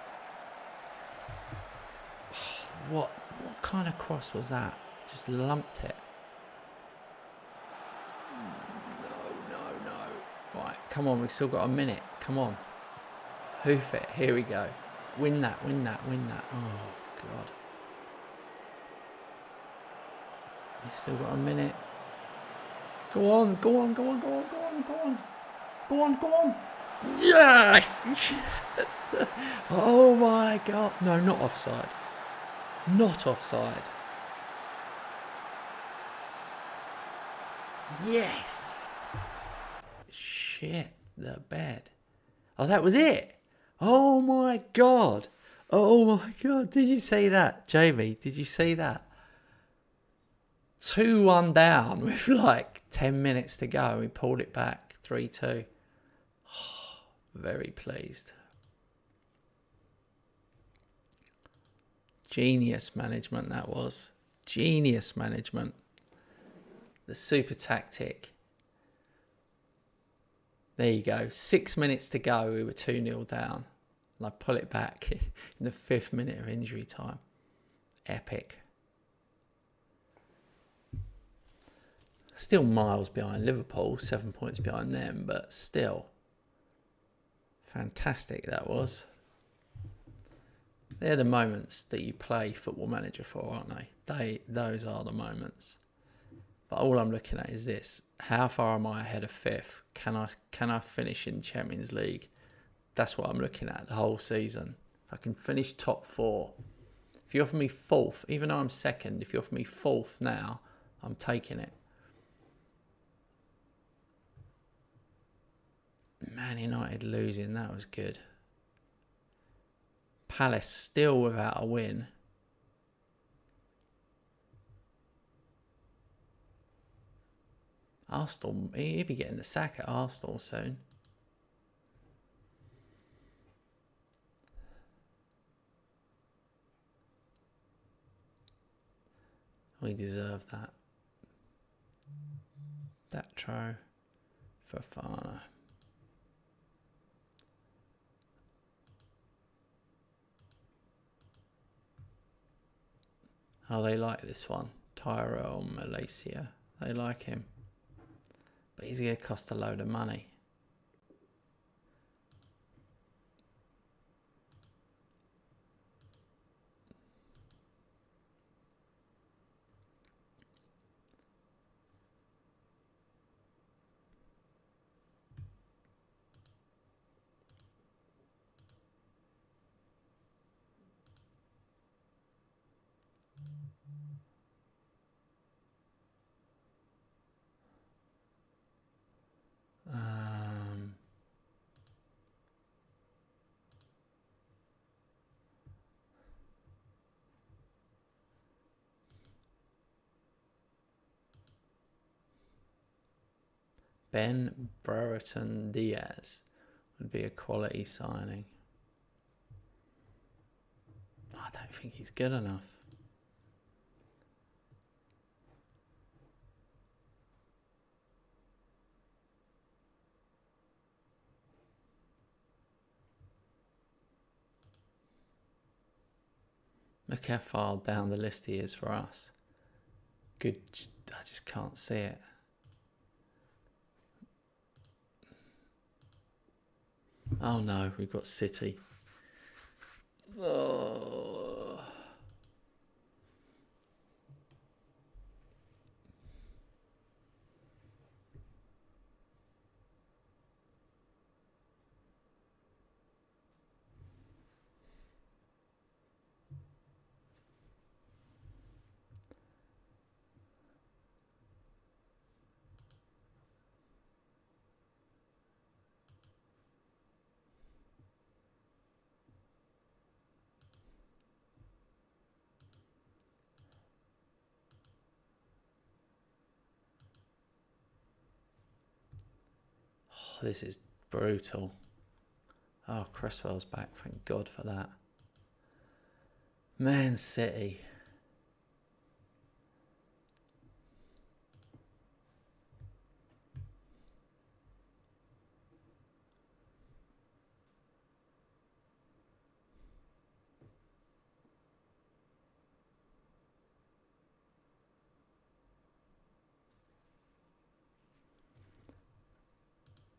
What kind of cross was that? Just lumped it. No. Right, come on, we've still got a minute. Come on. Hoof it. Here we go. Win that. Oh, God. You've still got a minute. Go on. Yes! Oh, my God. No, not offside. Not offside. Yes! Shit, the bed. Oh, that was it? Oh, my God. Oh, my God. Did you see that, Jamie? Did you see that? 2-1 down with like 10 minutes to go. We pulled it back 3-2. Oh, very pleased. Genius management that was. Genius management. The super tactic. There you go. 6 minutes to go. We were 2-0 down. And I pull it back in the 5th minute of injury time. Epic. Still miles behind Liverpool. 7 points behind them. But still. Fantastic that was. They're the moments that you play Football Manager for, aren't they? Those are the moments. But all I'm looking at is this. How far am I ahead of 5th? Can I finish in Champions League? That's what I'm looking at the whole season. If I can finish top 4. If you offer me 4th, even though I'm 2nd, if you offer me 4th now, I'm taking it. Man United losing, that was good. Palace still without a win. Arsenal, he'll be getting the sack at Arsenal soon. We deserve that. That throw for Fofana. Oh, they like this one. Tyrell Malaysia. They like him. But he's going to cost a load of money. Ben Brereton Diaz would be a quality signing. I don't think he's good enough. Look how far down the list he is for us. Good. I just can't see it. Oh no, we've got City. Oh. This is brutal. Oh, Cresswell's back. Thank God for that. Man City.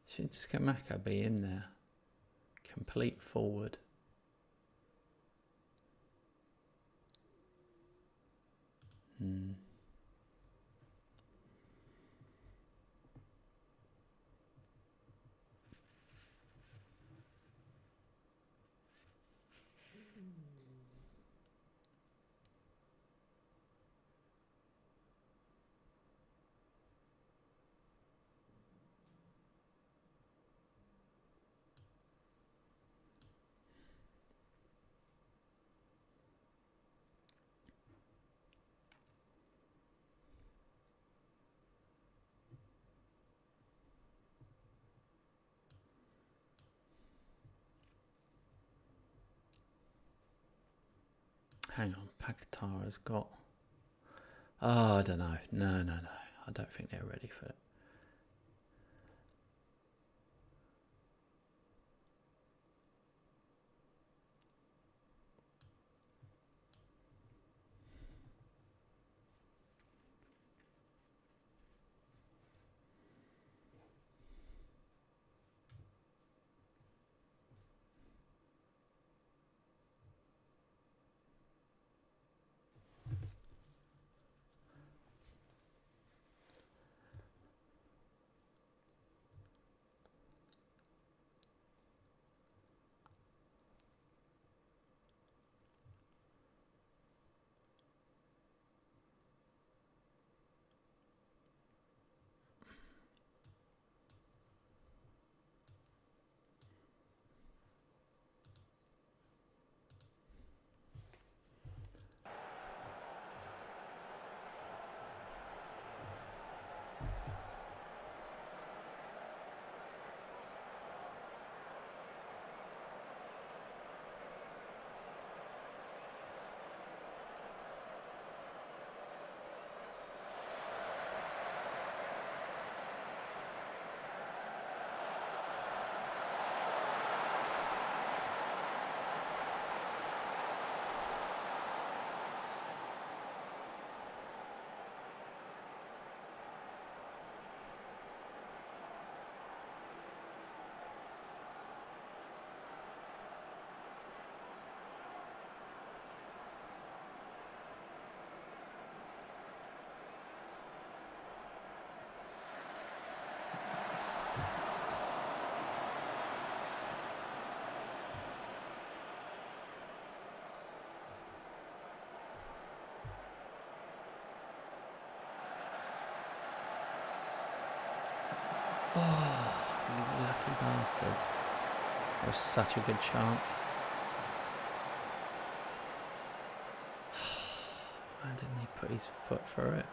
Should Skamaka be in there? Complete forward. Hang on, Pakatara's got... Oh, I don't know. No. I don't think they're ready for it. Oh, you lucky bastards. That was such a good chance. Why didn't he put his foot through it?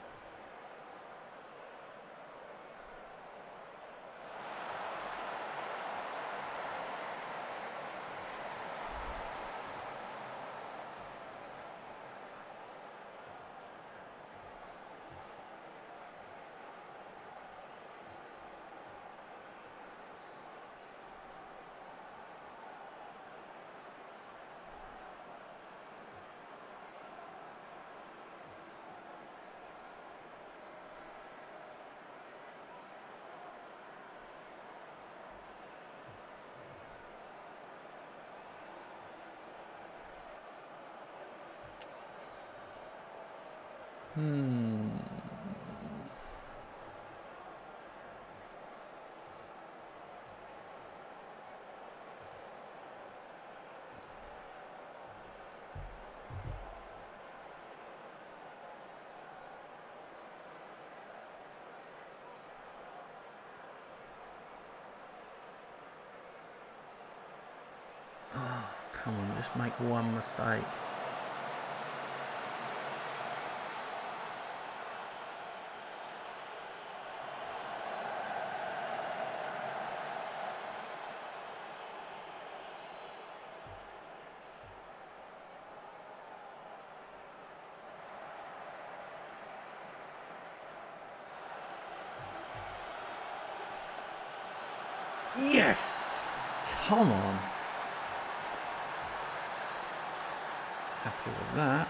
Oh, come on, just make one mistake. Yes! Come on. Happy with that.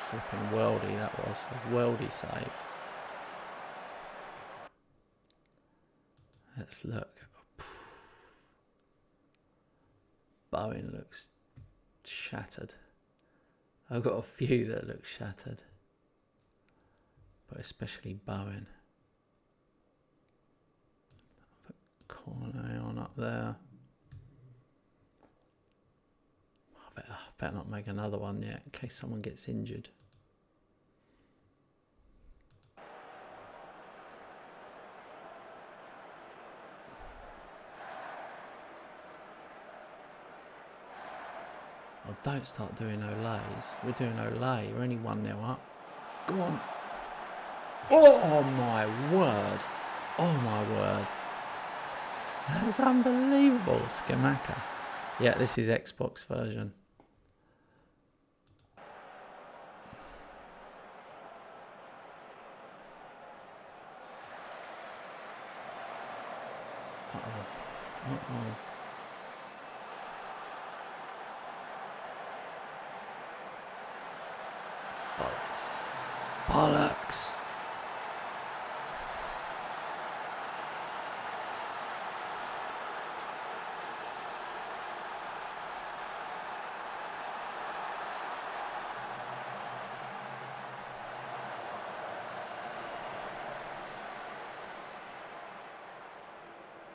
Flipping worldy that was. A worldy save. Let's look. Bowen looks shattered. I've got a few that look shattered. But especially Bowen. Put Cornet on up there. I better not make another one yet in case someone gets injured. Oh, don't start doing Olays. We're doing Olay. We're only 1-0 up. Go on. Oh my word. Oh my word. That's unbelievable. Scamacca. Yeah, this is Xbox version. Uh-oh. Uh-oh. Bollocks. Bollocks.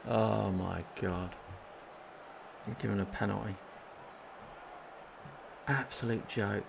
Oh my God. He's given a penalty. Absolute joke.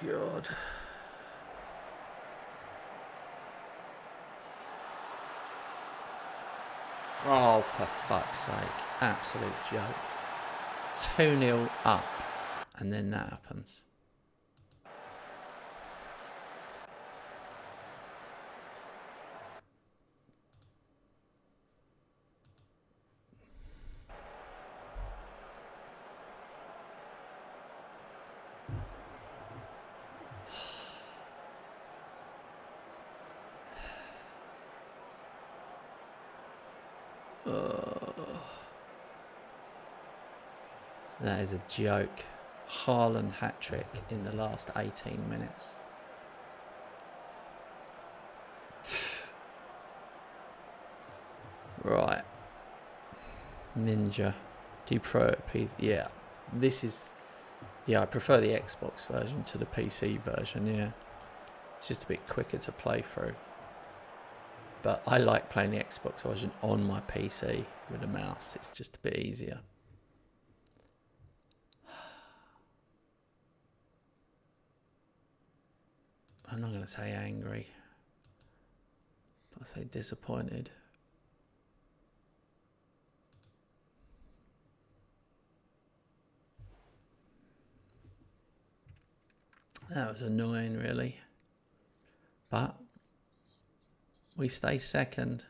God. Oh, for fuck's sake. Absolute joke. 2-0 up. And then that happens. That is a joke. Haaland hat-trick in the last 18 minutes. Right. Ninja. Do you prefer a PC? Yeah. This is... Yeah, I prefer the Xbox version to the PC version, yeah. It's just a bit quicker to play through. But I like playing the Xbox version on my PC with a mouse. It's just a bit easier. I'm not going to say angry. I'll say disappointed. That was annoying, really. But we stay second.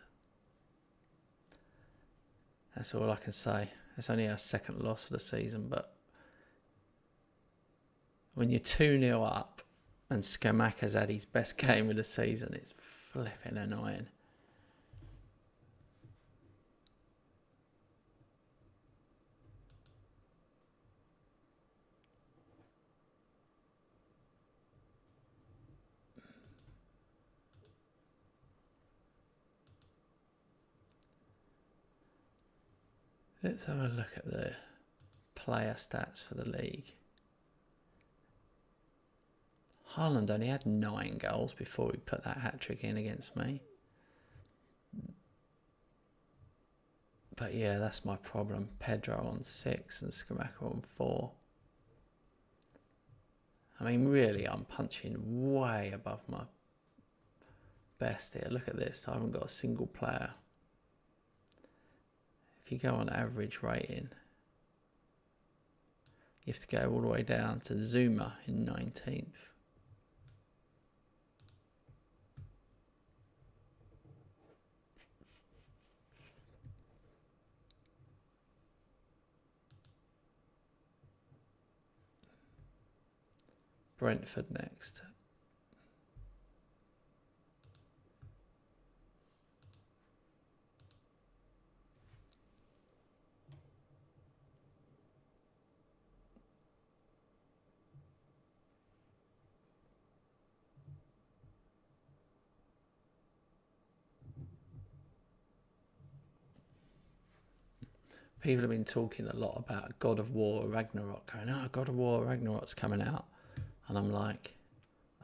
That's all I can say. It's only our second loss of the season, but when you're 2-0 up and Scamacca's had his best game of the season, it's flipping annoying. Let's have a look at the player stats for the league. Haaland only had 9 goals before he put that hat-trick in against me. But yeah, that's my problem. Pedro on 6 and Scamacca on 4. I mean, really, I'm punching way above my best here. Look at this. I haven't got a single player. If you go on average rating, you have to go all the way down to Zuma in 19th. Brentford next. People have been talking a lot about God of War Ragnarok, going, oh, God of War Ragnarok's coming out. And I'm like,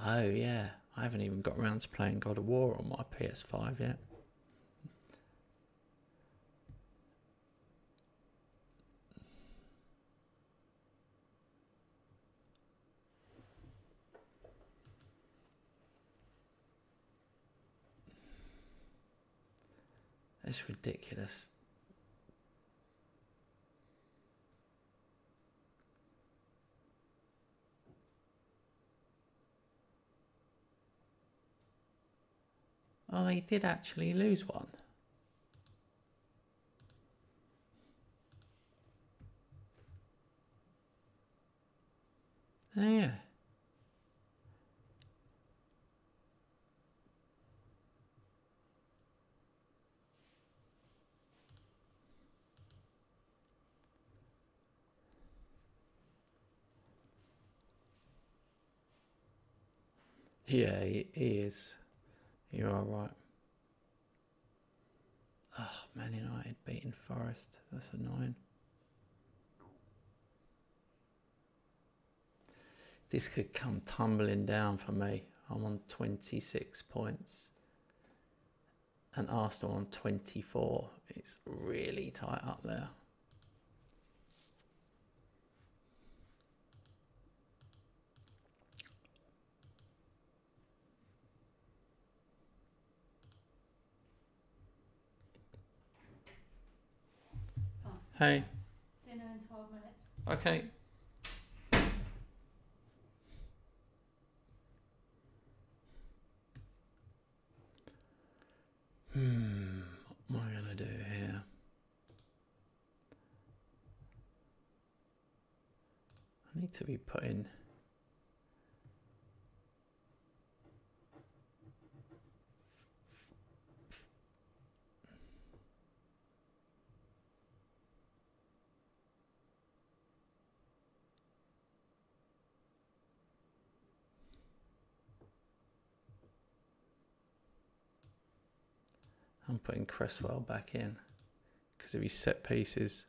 oh yeah, I haven't even got around to playing God of War on my PS5 yet. It's ridiculous. Oh, they did actually lose one. Oh, yeah. Yeah, he is. You are right. Oh, Man United beating Forest. That's annoying. This could come tumbling down for me. I'm on 26 points. And Arsenal on 24. It's really tight up there. Hey. Dinner in 12 minutes. Okay. What am I going to do here? I need to be putting... I'm putting Cresswell back in because of his set pieces.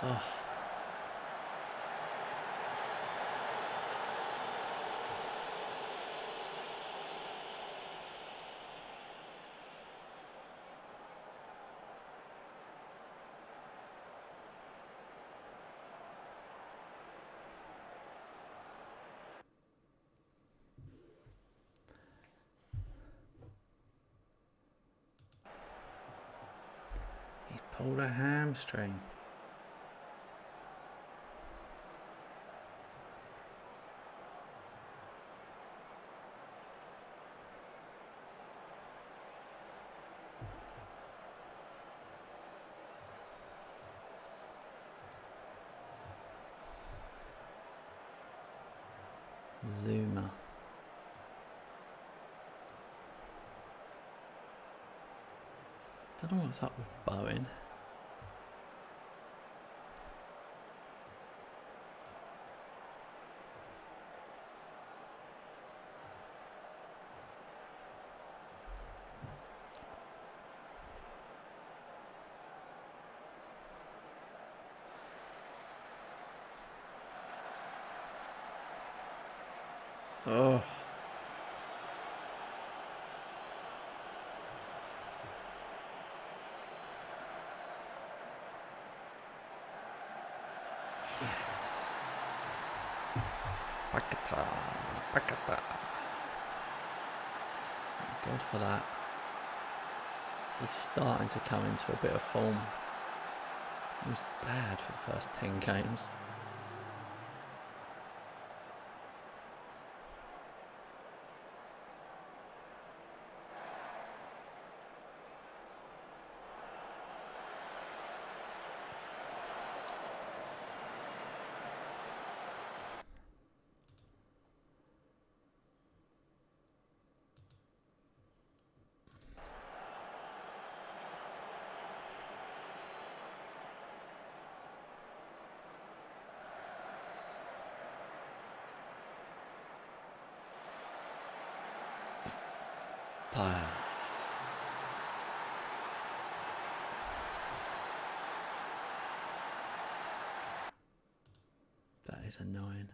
Oh. He's pulled a hamstring. Zuma. Don't know what's up with Bowen. Oh. Yes. Paquetá. Paquetá. Thank God for that. He's starting to come into a bit of form. He was bad for the first 10 games. Fire. That is annoying.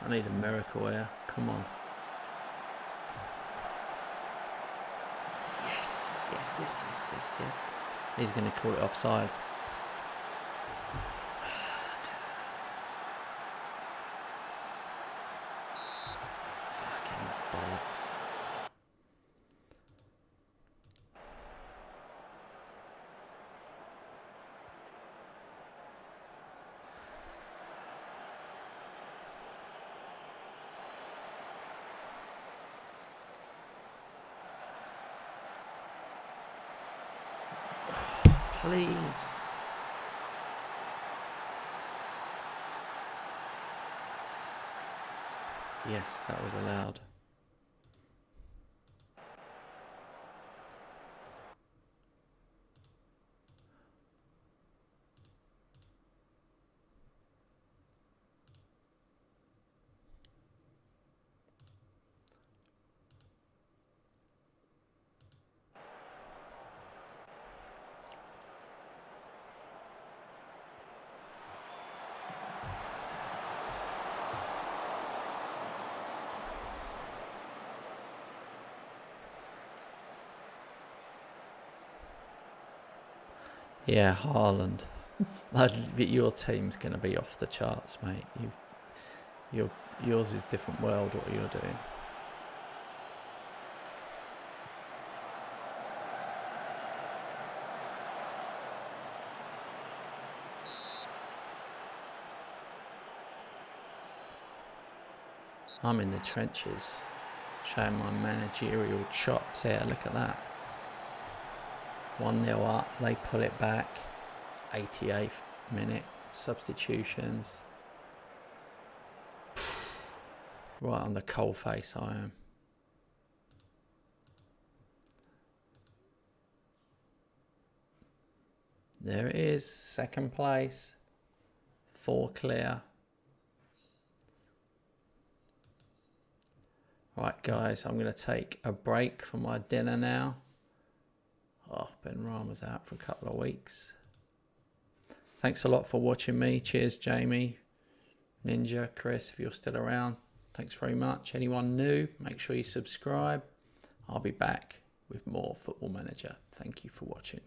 I need a miracle here. Come on. Yes, yes, yes, yes, yes, yes. He's going to call it offside. Fucking bollocks. Please. Yes, that was allowed. Yeah, Haaland. Your team's going to be off the charts, mate. Yours is different world, what you're doing. I'm in the trenches, showing my managerial chops here. Look at that. 1-0 up, they pull it back. 88th minute, substitutions. Right on the coal face I am. There it is, second place. 4 clear. Right, guys, I'm going to take a break for my dinner now. Oh, Benrahma's out for a couple of weeks. Thanks a lot for watching me. Cheers, Jamie, Ninja, Chris, if you're still around. Thanks very much. Anyone new, make sure you subscribe. I'll be back with more Football Manager. Thank you for watching.